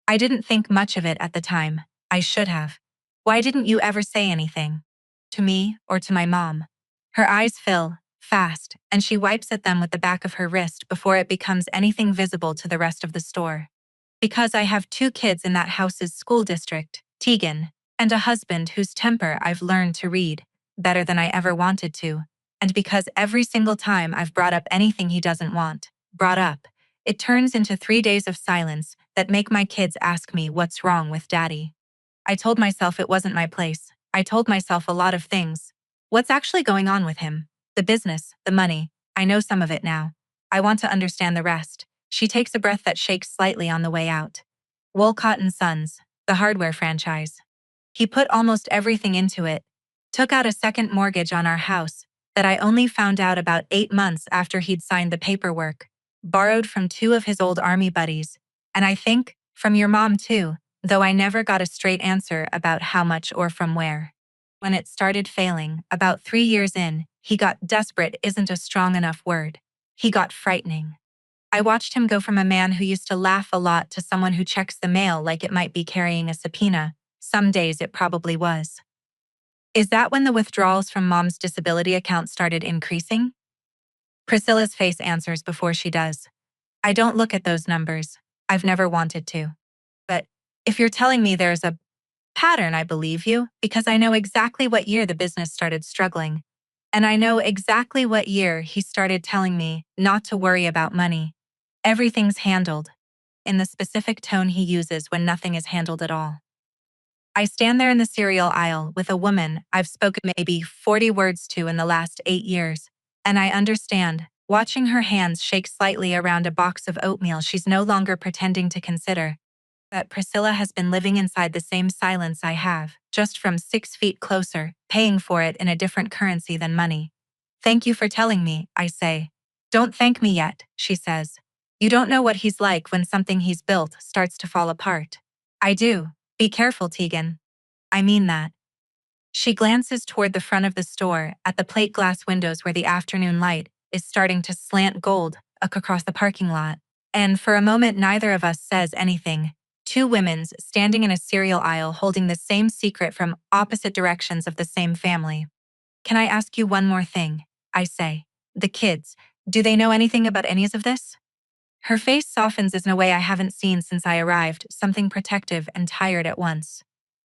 S1: I didn't think much of it at the time. I should have. Why didn't you ever say anything? To me or to my mom?" Her eyes fill, fast, and she wipes at them with the back of her wrist before it becomes anything visible to the rest of the store. "Because I have 2 kids in that house's school district, Tegan, and a husband whose temper I've learned to read, better than I ever wanted to, and because every single time I've brought up anything he doesn't want, brought up, it turns into 3 days of silence that make my kids ask me what's wrong with Daddy. I told myself it wasn't my place. I told myself a lot of things. What's actually going on with him? The business, the money. I know some of it now. I want to understand the rest." She takes a breath that shakes slightly on the way out. "Wolcott and Sons, the hardware franchise. He put almost everything into it. Took out a second mortgage on our house that I only found out about 8 months after he'd signed the paperwork. Borrowed from 2 of his old army buddies. And I think, from your mom too, though I never got a straight answer about how much or from where. When it started failing, about 3 years in, he got desperate isn't a strong enough word. He got frightening. I watched him go from a man who used to laugh a lot to someone who checks the mail like it might be carrying a subpoena. Some days it probably was." "Is that when the withdrawals from Mom's disability account started increasing?" Priscilla's face answers before she does. "I don't look at those numbers. I've never wanted to. But if you're telling me there's a pattern, I believe you, because I know exactly what year the business started struggling. And I know exactly what year he started telling me not to worry about money. Everything's handled," in the specific tone he uses when nothing is handled at all. I stand there in the cereal aisle with a woman I've spoken maybe 40 words to in the last 8 years, and I understand, watching her hands shake slightly around a box of oatmeal she's no longer pretending to consider, that Priscilla has been living inside the same silence I have, just from 6 feet closer, paying for it in a different currency than money. "Thank you for telling me," I say. "Don't thank me yet," she says. "You don't know what he's like when something he's built starts to fall apart." "I do. Be careful, Tegan." "I mean that." She glances toward the front of the store at the plate glass windows where the afternoon light is starting to slant gold across the parking lot. And for a moment, neither of us says anything. 2 women's standing in a cereal aisle holding the same secret from opposite directions of the same family. "Can I ask you one more thing?" I say. "The kids, do they know anything about any of this?" Her face softens in a way I haven't seen since I arrived, something protective and tired at once.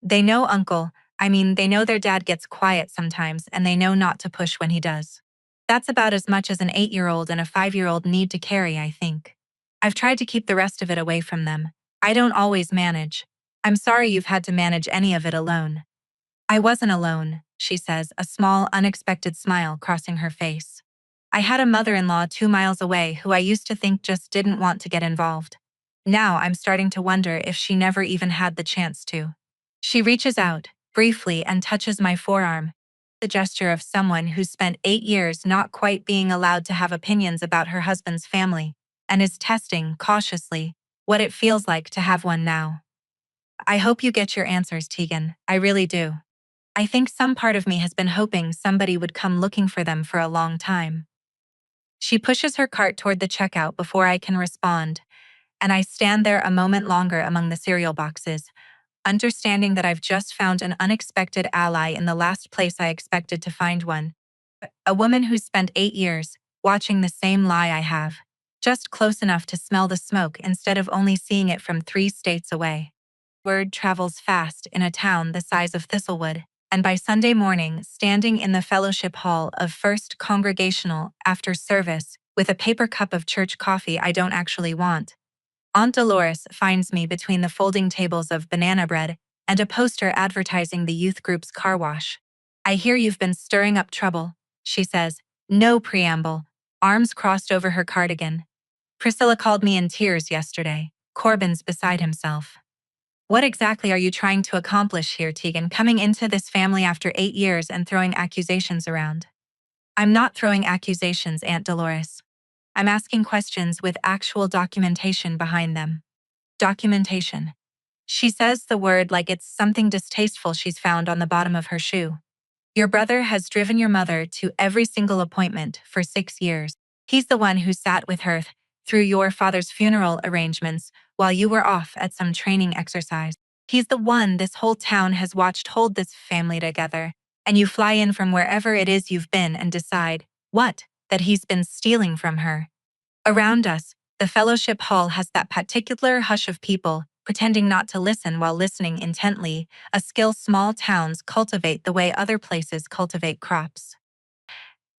S1: "They know Uncle. I mean, they know their dad gets quiet sometimes and they know not to push when he does. That's about as much as an 8-year-old and a 5-year-old need to carry, I think. I've tried to keep the rest of it away from them. I don't always manage. I'm sorry you've had to manage any of it alone." I wasn't alone, she says, a small, unexpected smile crossing her face. I had a mother-in-law 2 miles away who I used to think just didn't want to get involved. Now I'm starting to wonder if she never even had the chance to. She reaches out, briefly, and touches my forearm, the gesture of someone who's spent 8 years not quite being allowed to have opinions about her husband's family, and is testing, cautiously, what it feels like to have one now. I hope you get your answers, Tegan. I really do. I think some part of me has been hoping somebody would come looking for them for a long time. She pushes her cart toward the checkout before I can respond, and I stand there a moment longer among the cereal boxes, understanding that I've just found an unexpected ally in the last place I expected to find one. A woman who's spent 8 years watching the same lie I have, just close enough to smell the smoke instead of only seeing it from 3 states away. Word travels fast in a town the size of Thistlewood, and by Sunday morning, standing in the fellowship hall of First Congregational after service with a paper cup of church coffee I don't actually want, Aunt Dolores finds me between the folding tables of banana bread and a poster advertising the youth group's car wash. I hear you've been stirring up trouble, she says, no preamble, arms crossed over her cardigan. Priscilla called me in tears yesterday. Corbin's beside himself. What exactly are you trying to accomplish here, Tegan, coming into this family after 8 years and throwing accusations around? I'm not throwing accusations, Aunt Dolores. I'm asking questions with actual documentation behind them. Documentation. She says the word like it's something distasteful she's found on the bottom of her shoe. Your brother has driven your mother to every single appointment for 6 years. He's the one who sat with her through your father's funeral arrangements while you were off at some training exercise. He's the one this whole town has watched hold this family together, and you fly in from wherever it is you've been and decide, what, that he's been stealing from her. Around us, the fellowship hall has that particular hush of people pretending not to listen while listening intently, a skill small towns cultivate the way other places cultivate crops.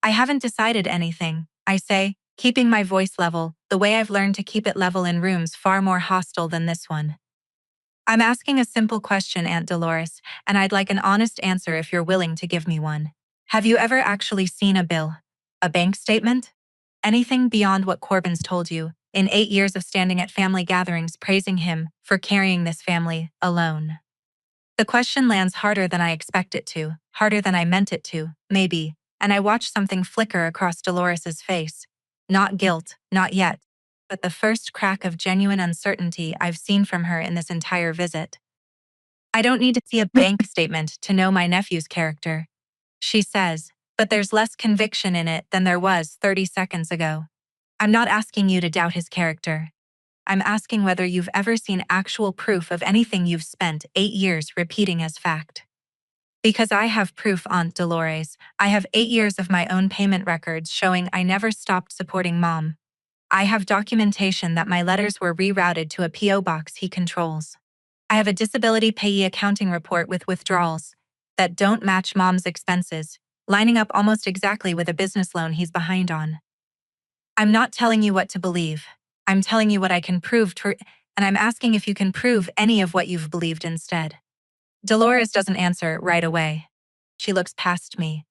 S1: I haven't decided anything, I say, keeping my voice level, the way I've learned to keep it level in rooms far more hostile than this one. I'm asking a simple question, Aunt Dolores, and I'd like an honest answer if you're willing to give me one. Have you ever actually seen a bill? A bank statement? Anything beyond what Corbin's told you, in 8 years of standing at family gatherings praising him for carrying this family alone? The question lands harder than I expect it to, harder than I meant it to, maybe, and I watch something flicker across Dolores's face. Not guilt, not yet, but the first crack of genuine uncertainty I've seen from her in this entire visit. I don't need to see a bank statement to know my nephew's character, she says, but there's less conviction in it than there was 30 seconds ago. I'm not asking you to doubt his character. I'm asking whether you've ever seen actual proof of anything you've spent 8 years repeating as fact. Because I have proof, Aunt Dolores. I have 8 years of my own payment records showing I never stopped supporting Mom. I have documentation that my letters were rerouted to a P.O. box he controls. I have a disability payee accounting report with withdrawals that don't match Mom's expenses, lining up almost exactly with a business loan he's behind on. I'm not telling you what to believe. I'm telling you what I can prove, and I'm asking if you can prove any of what you've believed instead. Dolores doesn't answer right away. She looks past me,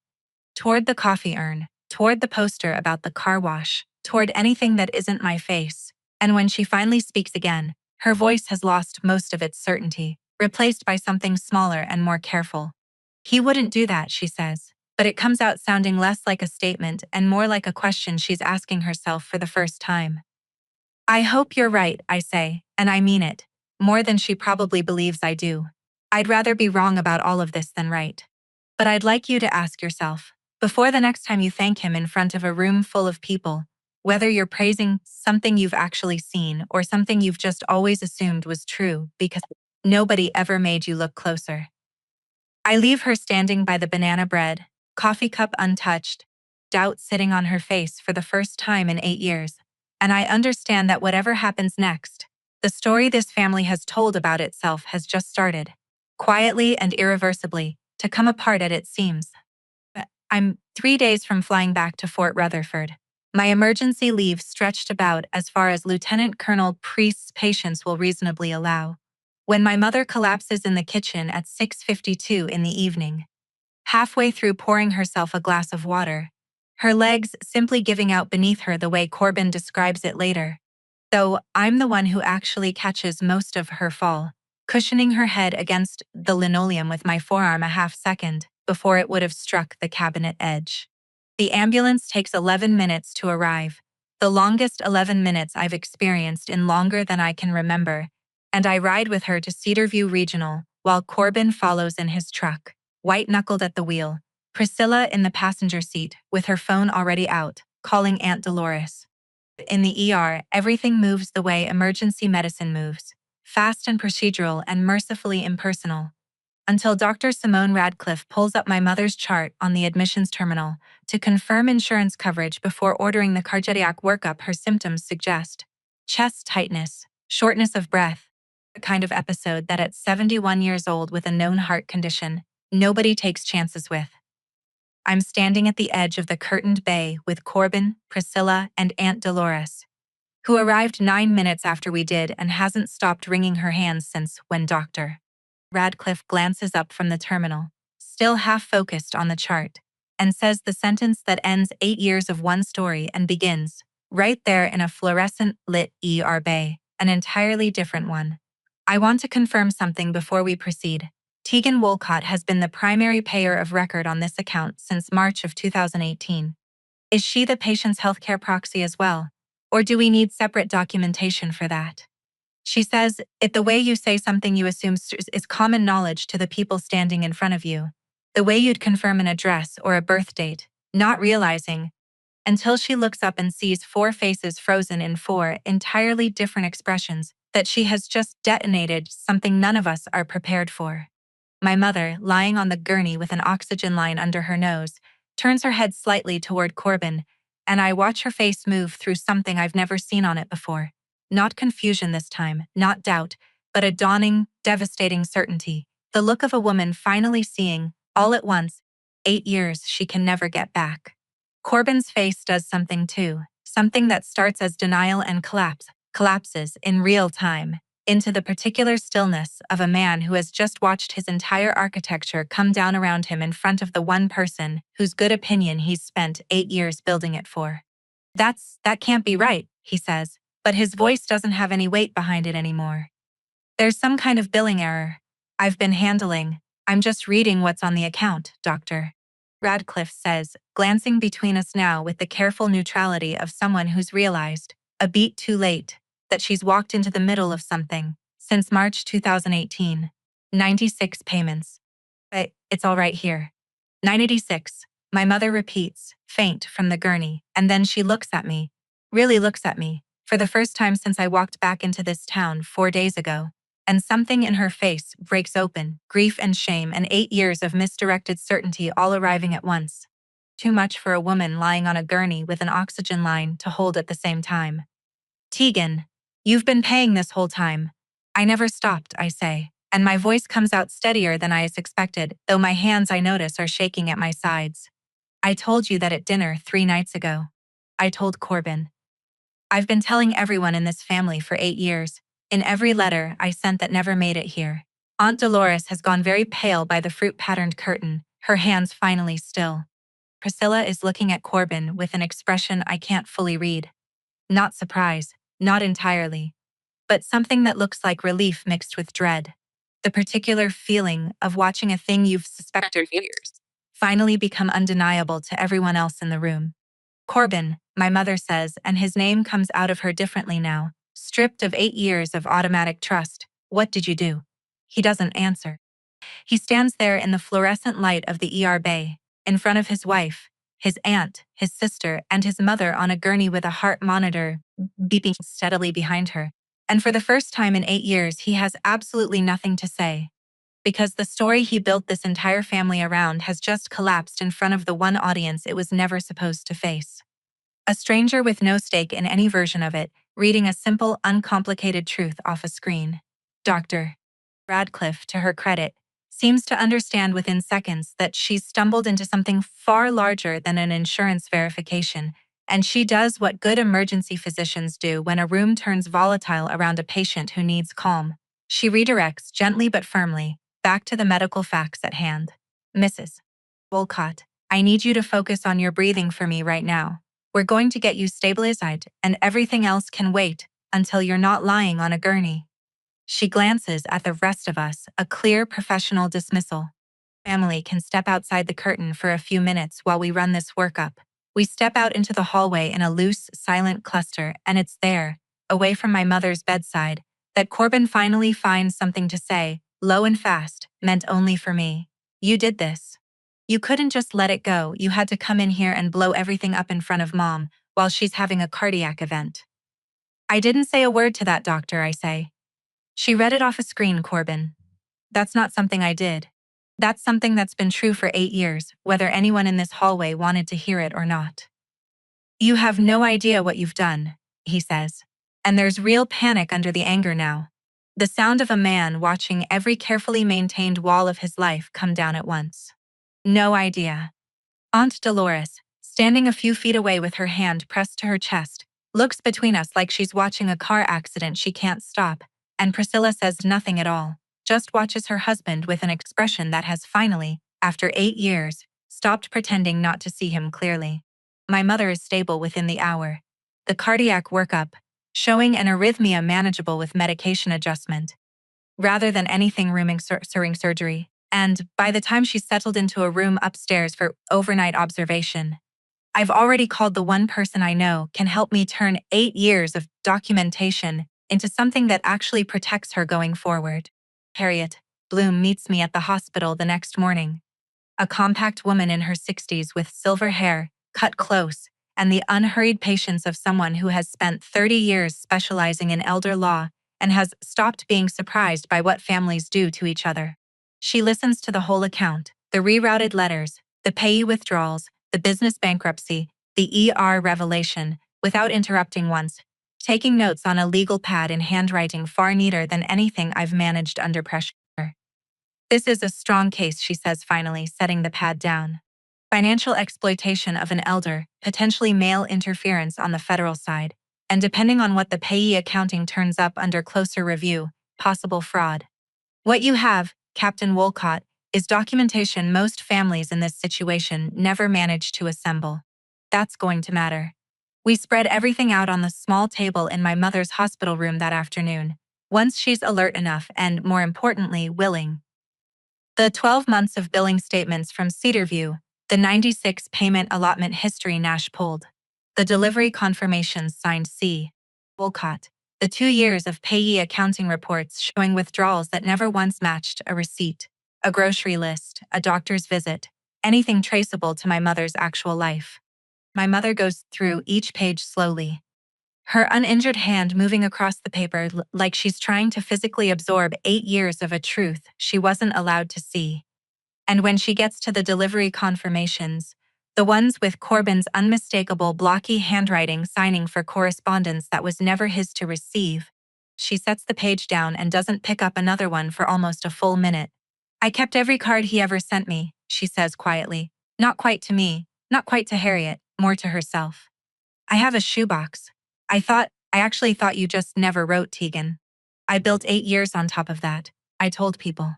S1: toward the coffee urn, toward the poster about the car wash, toward anything that isn't my face. And when she finally speaks again, her voice has lost most of its certainty, replaced by something smaller and more careful. He wouldn't do that, she says, but it comes out sounding less like a statement and more like a question she's asking herself for the first time. I hope you're right, I say, and I mean it, more than she probably believes I do. I'd rather be wrong about all of this than right. But I'd like you to ask yourself, before the next time you thank him in front of a room full of people, whether you're praising something you've actually seen or something you've just always assumed was true because nobody ever made you look closer. I leave her standing by the banana bread, coffee cup untouched, doubt sitting on her face for the first time in 8 years, and I understand that whatever happens next, the story this family has told about itself has just started, quietly and irreversibly, to come apart at it seems. I'm 3 days from flying back to Fort Rutherford. My emergency leave stretched about as far as Lieutenant Colonel Priest's patience will reasonably allow. when my mother collapses in the kitchen at 6:52 in the evening, halfway through pouring herself a glass of water, her legs simply giving out beneath her the way Corbin describes it later. Though I'm the one who actually catches most of her fall, cushioning her head against the linoleum with my forearm a half second before it would have struck the cabinet edge. The ambulance takes 11 minutes to arrive, the longest 11 minutes I've experienced in longer than I can remember, and I ride with her to Cedarview Regional while Corbin follows in his truck, white-knuckled at the wheel, Priscilla in the passenger seat with her phone already out, calling Aunt Dolores. In the ER, everything moves the way emergency medicine moves, fast and procedural and mercifully impersonal, until Dr. Simone Radcliffe pulls up my mother's chart on the admissions terminal to confirm insurance coverage before ordering the cardiac workup her symptoms suggest. Chest tightness, shortness of breath, a kind of episode that at 71 years old with a known heart condition, nobody takes chances with. I'm standing at the edge of the curtained bay with Corbin, Priscilla, and Aunt Dolores, who arrived 9 minutes after we did and hasn't stopped wringing her hands since when Dr. Radcliffe glances up from the terminal, still half focused on the chart, and says the sentence that ends 8 years of one story and begins, right there in a fluorescent lit ER bay, an entirely different one. I want to confirm something before we proceed. Tegan Wolcott has been the primary payer of record on this account since March of 2018. Is she the patient's healthcare proxy as well? Or do we need separate documentation for that? She says, the way you say something you assume is common knowledge to the people standing in front of you. The way you'd confirm an address or a birth date, not realizing, until she looks up and sees 4 faces frozen in 4 entirely different expressions, that she has just detonated something none of us are prepared for. My mother, lying on the gurney with an oxygen line under her nose, turns her head slightly toward Corbin, and I watch her face move through something I've never seen on it before. Not confusion this time, not doubt, but a dawning, devastating certainty. The look of a woman finally seeing, all at once, 8 years she can never get back. Corbin's face does something too, something that starts as denial and collapses in real time, into the particular stillness of a man who has just watched his entire architecture come down around him in front of the one person whose good opinion he's spent 8 years building it for. That can't be right, he says, but his voice doesn't have any weight behind it anymore. There's some kind of billing error. I've been handling. I'm just reading what's on the account, Dr. Radcliffe says, glancing between us now with the careful neutrality of someone who's realized, a beat too late, that she's walked into the middle of something. Since March 2018. 96 payments. But it's all right here. 986, my mother repeats, faint from the gurney, and then she looks at me, really looks at me, for the first time since I walked back into this town 4 days ago. And something in her face breaks open, grief and shame and 8 years of misdirected certainty all arriving at once. Too much for a woman lying on a gurney with an oxygen line to hold at the same time. Tegan, you've been paying this whole time. I never stopped, I say, and my voice comes out steadier than I expected, though my hands I notice are shaking at my sides. I told you that at dinner 3 nights ago. I told Corbin. I've been telling everyone in this family for 8 years, in every letter I sent that never made it here. Aunt Dolores has gone very pale by the fruit-patterned curtain, her hands finally still. Priscilla is looking at Corbin with an expression I can't fully read. Not surprise, not entirely, but something that looks like relief mixed with dread. The particular feeling of watching a thing you've suspected for years finally become undeniable to everyone else in the room. Corbin, my mother says, and his name comes out of her differently now, stripped of 8 years of automatic trust. What did you do? He doesn't answer. He stands there in the fluorescent light of the ER bay, in front of his wife, his aunt, his sister, and his mother on a gurney with a heart monitor beeping steadily behind her. And for the first time in 8 years, he has absolutely nothing to say. Because the story he built this entire family around has just collapsed in front of the one audience it was never supposed to face. A stranger with no stake in any version of it, reading a simple, uncomplicated truth off a screen. Dr. Radcliffe, to her credit, seems to understand within seconds that she's stumbled into something far larger than an insurance verification, and she does what good emergency physicians do when a room turns volatile around a patient who needs calm. She redirects gently but firmly, back to the medical facts at hand. Mrs. Wolcott, I need you to focus on your breathing for me right now. We're going to get you stabilized, and everything else can wait until you're not lying on a gurney. She glances at the rest of us, a clear professional dismissal. Family can step outside the curtain for a few minutes while we run this workup. We step out into the hallway in a loose, silent cluster, and it's there, away from my mother's bedside, that Corbin finally finds something to say, low and fast, meant only for me. You did this. You couldn't just let it go. You had to come in here and blow everything up in front of Mom while she's having a cardiac event. I didn't say a word to that doctor, I say. She read it off a screen, Corbin. That's not something I did. That's something that's been true for 8 years, whether anyone in this hallway wanted to hear it or not. You have no idea what you've done, he says. And there's real panic under the anger now. The sound of a man watching every carefully maintained wall of his life come down at once. No idea. Aunt Dolores, standing a few feet away with her hand pressed to her chest, looks between us like she's watching a car accident she can't stop, and Priscilla says nothing at all, just watches her husband with an expression that has finally, after 8 years, stopped pretending not to see him clearly. My mother is stable within the hour. The cardiac workup, showing an arrhythmia manageable with medication adjustment, rather than anything rooming surgery. And by the time she's settled into a room upstairs for overnight observation, I've already called the one person I know can help me turn 8 years of documentation into something that actually protects her going forward. Harriet Bloom meets me at the hospital the next morning. A compact woman in her 60s with silver hair, cut close, and the unhurried patience of someone who has spent 30 years specializing in elder law and has stopped being surprised by what families do to each other. She listens to the whole account, the rerouted letters, the payee withdrawals, the business bankruptcy, the ER revelation, without interrupting once, taking notes on a legal pad in handwriting far neater than anything I've managed under pressure. This is a strong case, she says finally, setting the pad down. Financial exploitation of an elder, potentially male interference on the federal side, and depending on what the payee accounting turns up under closer review, possible fraud. What you have, Captain Wolcott, is documentation most families in this situation never manage to assemble. That's going to matter. We spread everything out on the small table in my mother's hospital room that afternoon, once she's alert enough and, more importantly, willing. The 12 months of billing statements from Cedarview, the 96 payment allotment history Nash pulled, the delivery confirmations signed C. Wolcott, the 2 years of payee accounting reports showing withdrawals that never once matched a receipt, a grocery list, a doctor's visit, anything traceable to my mother's actual life. My mother goes through each page slowly, her uninjured hand moving across the paper like she's trying to physically absorb 8 years of a truth she wasn't allowed to see. And when she gets to the delivery confirmations, the ones with Corbin's unmistakable blocky handwriting signing for correspondence that was never his to receive, she sets the page down and doesn't pick up another one for almost a full minute. I kept every card he ever sent me, she says quietly. Not quite to me, not quite to Harriet, more to herself. I have a shoebox. I actually thought you just never wrote, Tegan. I built 8 years on top of that, I told people.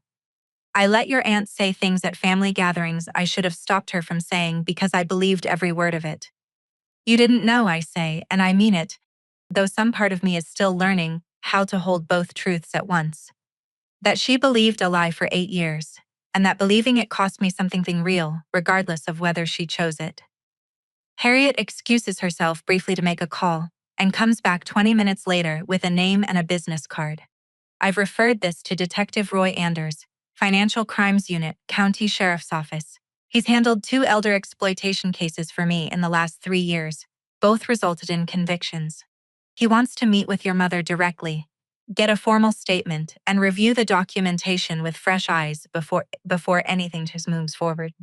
S1: I let your aunt say things at family gatherings I should have stopped her from saying because I believed every word of it. You didn't know, I say, and I mean it, though some part of me is still learning how to hold both truths at once. That she believed a lie for 8 years, and that believing it cost me something real, regardless of whether she chose it. Harriet excuses herself briefly to make a call, and comes back 20 minutes later with a name and a business card. I've referred this to Detective Roy Anders, Financial Crimes Unit, County Sheriff's Office. He's handled 2 elder exploitation cases for me in the last 3 years. Both resulted in convictions. He wants to meet with your mother directly, get a formal statement, and review the documentation with fresh eyes before anything just moves forward.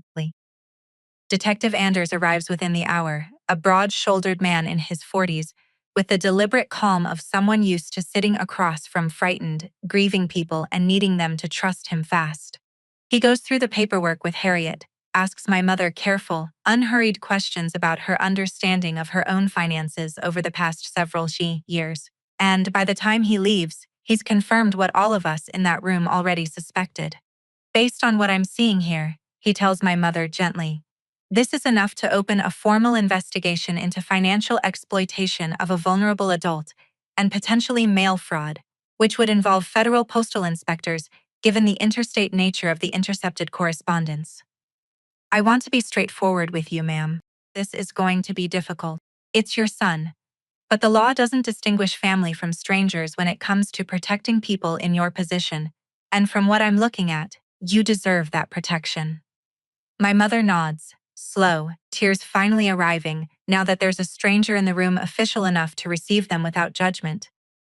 S1: Detective Anders arrives within the hour, a broad-shouldered man in his 40s, with the deliberate calm of someone used to sitting across from frightened, grieving people and needing them to trust him fast. He goes through the paperwork with Harriet, asks my mother careful, unhurried questions about her understanding of her own finances over the past several years, and by the time he leaves, He's confirmed what all of us in that room already suspected. Based on what I'm seeing here, he tells my mother gently, this is enough to open a formal investigation into financial exploitation of a vulnerable adult and potentially mail fraud, which would involve federal postal inspectors given the interstate nature of the intercepted correspondence. I want to be straightforward with you, ma'am. This is going to be difficult. It's your son. But the law doesn't distinguish family from strangers when it comes to protecting people in your position, and from what I'm looking at, you deserve that protection. My mother nods, slow, tears finally arriving now that there's a stranger in the room official enough to receive them without judgment.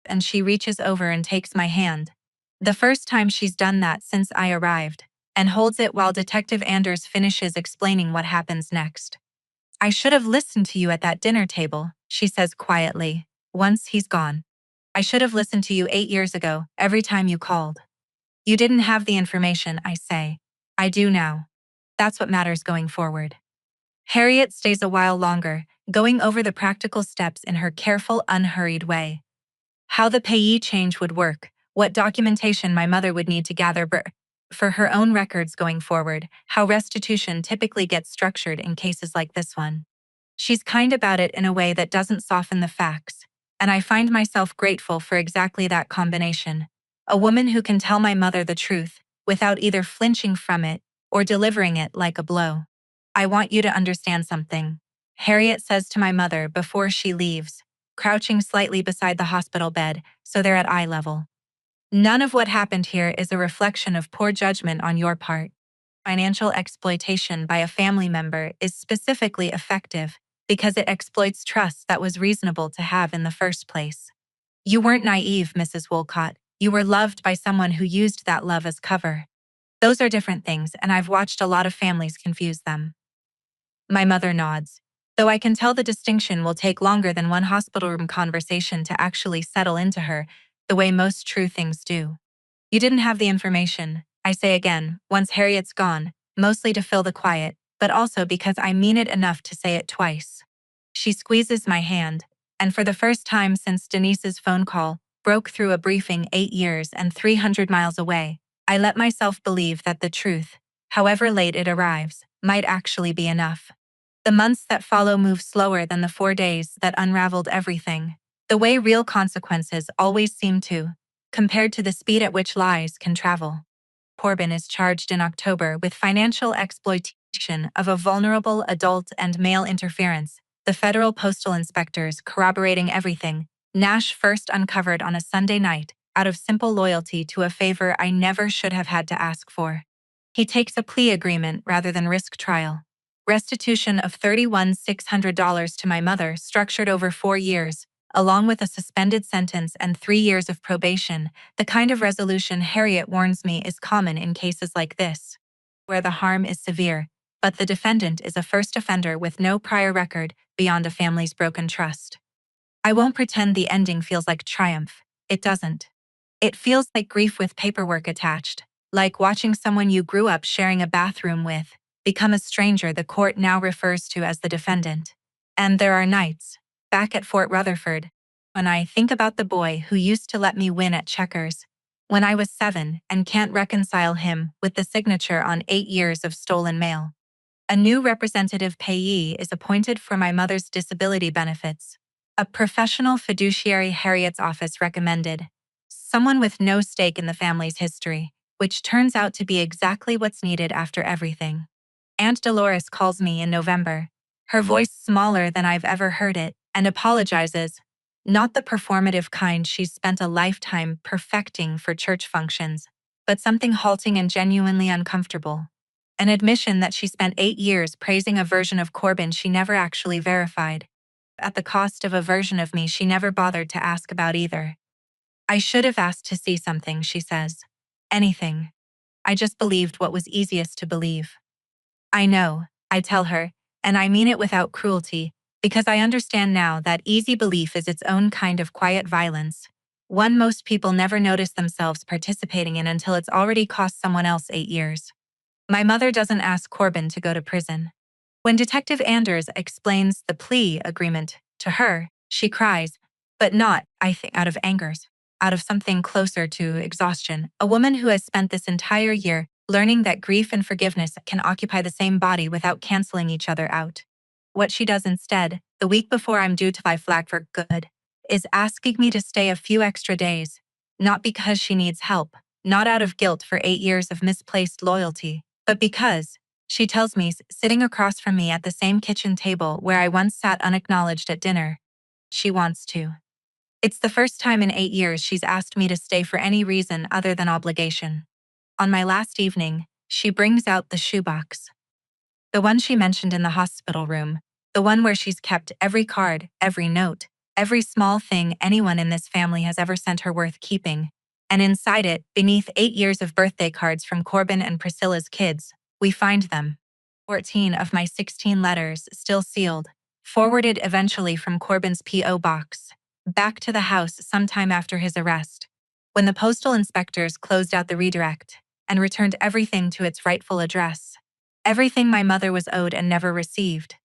S1: And she reaches over and takes my hand. The first time she's done that since I arrived, and holds it while Detective Anders finishes explaining what happens next. I should have listened to you at that dinner table, she says quietly, once he's gone. I should have listened to you 8 years ago, every time you called. You didn't have the information, I say. I do now. That's what matters going forward. Harriet stays a while longer, going over the practical steps in her careful, unhurried way. How the payee change would work, what documentation my mother would need to gather for her own records going forward, how restitution typically gets structured in cases like this one. She's kind about it in a way that doesn't soften the facts, and I find myself grateful for exactly that combination. A woman who can tell my mother the truth without either flinching from it or delivering it like a blow. I want you to understand something, Harriet says to my mother before she leaves, crouching slightly beside the hospital bed so they're at eye level. None of what happened here is a reflection of poor judgment on your part. Financial exploitation by a family member is specifically effective because it exploits trust that was reasonable to have in the first place. You weren't naive, Mrs. Wolcott. You were loved by someone who used that love as cover. Those are different things, and I've watched a lot of families confuse them. My mother nods, though I can tell the distinction will take longer than one hospital room conversation to actually settle into her, the way most true things do. You didn't have the information, I say again, once Harriet's gone, mostly to fill the quiet, but also because I mean it enough to say it twice. She squeezes my hand, and for the first time since Denise's phone call broke through a briefing 8 years and 300 miles away, I let myself believe that the truth, however late it arrives, might actually be enough. The months that follow move slower than the 4 days that unraveled everything, the way real consequences always seem to, compared to the speed at which lies can travel. Corbin is charged in October with financial exploitation of a vulnerable adult and mail interference, the federal postal inspectors corroborating everything Nash first uncovered on a Sunday night out of simple loyalty to a favor I never should have had to ask for. He takes a plea agreement rather than risk trial. Restitution of $31,600 to my mother structured over 4 years, along with a suspended sentence and 3 years of probation, the kind of resolution Harriet warns me is common in cases like this, where the harm is severe, but the defendant is a first offender with no prior record beyond a family's broken trust. I won't pretend the ending feels like triumph. It doesn't. It feels like grief with paperwork attached, like watching someone you grew up sharing a bathroom with become a stranger the court now refers to as the defendant. And there are nights, back at Fort Rutherford, when I think about the boy who used to let me win at checkers, when I was 7 and can't reconcile him with the signature on 8 years of stolen mail. A new representative payee is appointed for my mother's disability benefits. A professional fiduciary Harriet's office recommended. Someone with no stake in the family's history, which turns out to be exactly what's needed after everything. Aunt Dolores calls me in November, her voice smaller than I've ever heard it, and apologizes. Not the performative kind she's spent a lifetime perfecting for church functions, but something halting and genuinely uncomfortable. An admission that she spent 8 years praising a version of Corbin she never actually verified, at the cost of a version of me she never bothered to ask about either. I should have asked to see something, she says. Anything. I just believed what was easiest to believe. I know, I tell her, and I mean it without cruelty, because I understand now that easy belief is its own kind of quiet violence, one most people never notice themselves participating in until it's already cost someone else 8 years. My mother doesn't ask Corbin to go to prison. When Detective Anders explains the plea agreement to her, she cries, but not, I think, out of anger. out of something closer to exhaustion. A woman who has spent this entire year learning that grief and forgiveness can occupy the same body without canceling each other out. What she does instead, the week before I'm due to fly flag for good, is asking me to stay a few extra days, not because she needs help, not out of guilt for 8 years of misplaced loyalty, but because, she tells me, sitting across from me at the same kitchen table where I once sat unacknowledged at dinner, she wants to. It's the first time in 8 years she's asked me to stay for any reason other than obligation. On my last evening, she brings out the shoebox. The one she mentioned in the hospital room, the one where she's kept every card, every note, every small thing anyone in this family has ever sent her worth keeping. And inside it, beneath 8 years of birthday cards from Corbin and Priscilla's kids, we find them. 14 of my 16 letters, still sealed, forwarded eventually from Corbin's P.O. box, back to the house sometime after his arrest, when the postal inspectors closed out the redirect and returned everything to its rightful address. Everything my mother was owed and never received,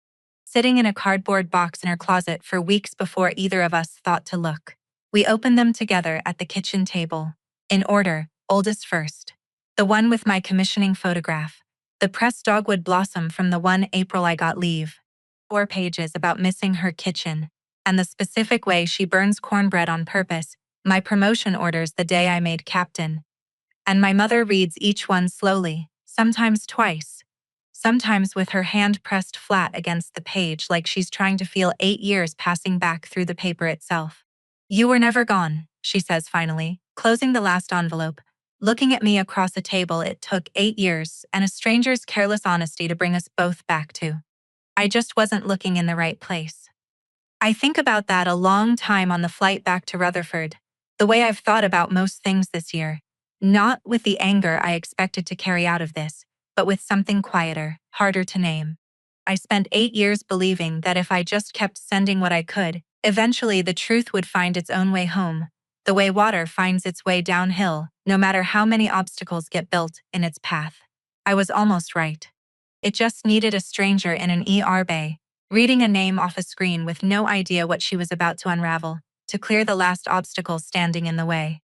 S1: sitting in a cardboard box in her closet for weeks before either of us thought to look. We opened them together at the kitchen table. In order, oldest first. The one with my commissioning photograph. The pressed dogwood blossom from the one April I got leave. 4 pages about missing her kitchen. And the specific way she burns cornbread on purpose. My promotion orders the day I made captain. And my mother reads each one slowly, sometimes twice. Sometimes with her hand pressed flat against the page like she's trying to feel 8 years passing back through the paper itself. You were never gone, she says finally, closing the last envelope, looking at me across a table it took 8 years and a stranger's careless honesty to bring us both back to. I just wasn't looking in the right place. I think about that a long time on the flight back to Rutherford, the way I've thought about most things this year. Not with the anger I expected to carry out of this, but with something quieter, harder to name. I spent 8 years believing that if I just kept sending what I could, eventually the truth would find its own way home, the way water finds its way downhill, no matter how many obstacles get built in its path. I was almost right. It just needed a stranger in an ER bay, reading a name off a screen with no idea what she was about to unravel, to clear the last obstacle standing in the way.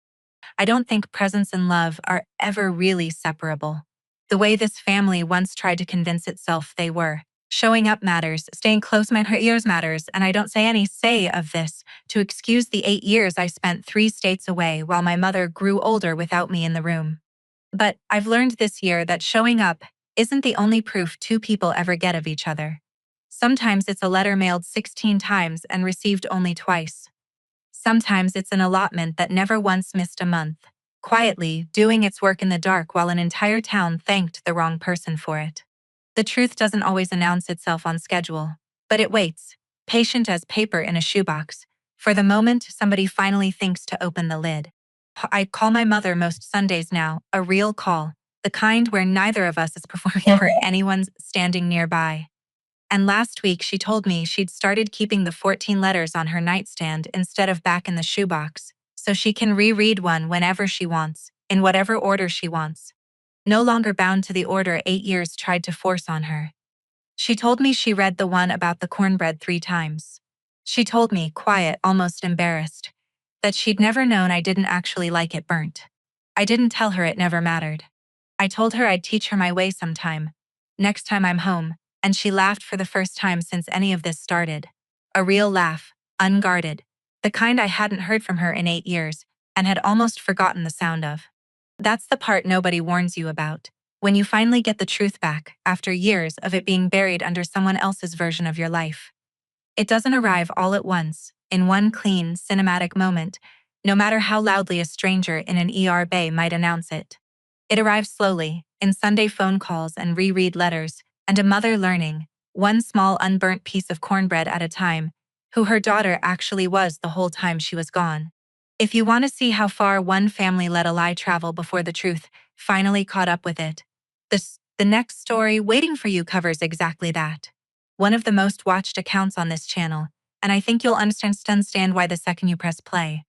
S1: I don't think presence and love are ever really separable. The way this family once tried to convince itself they were. Showing up matters, staying close to her ears matters, and I don't say any say of this to excuse the 8 years I spent 3 states away while my mother grew older without me in the room. But I've learned this year that showing up isn't the only proof 2 people ever get of each other. Sometimes it's a letter mailed 16 times and received only twice. Sometimes it's an allotment that never once missed a month, quietly doing its work in the dark while an entire town thanked the wrong person for it. The truth doesn't always announce itself on schedule, but it waits, patient as paper in a shoebox, for the moment somebody finally thinks to open the lid. I call my mother most Sundays now, a real call, the kind where neither of us is performing for anyone's standing nearby. And last week she told me she'd started keeping the 14 letters on her nightstand instead of back in the shoebox, so she can reread one whenever she wants, in whatever order she wants. No longer bound to the order 8 years tried to force on her. She told me she read the one about the cornbread 3 times. She told me, quiet, almost embarrassed, that she'd never known I didn't actually like it burnt. I didn't tell her it never mattered. I told her I'd teach her my way sometime, next time I'm home, and she laughed for the first time since any of this started. A real laugh, unguarded, the kind I hadn't heard from her in 8 years and had almost forgotten the sound of. That's the part nobody warns you about, when you finally get the truth back after years of it being buried under someone else's version of your life. It doesn't arrive all at once, in one clean, cinematic moment, no matter how loudly a stranger in an ER bay might announce it. It arrives slowly, in Sunday phone calls and reread letters, and a mother learning, one small unburnt piece of cornbread at a time, who her daughter actually was the whole time she was gone. If you want to see how far one family let a lie travel before the truth finally caught up with it, the next story waiting for you covers exactly that. One of the most watched accounts on this channel, and I think you'll understand why the second you press play.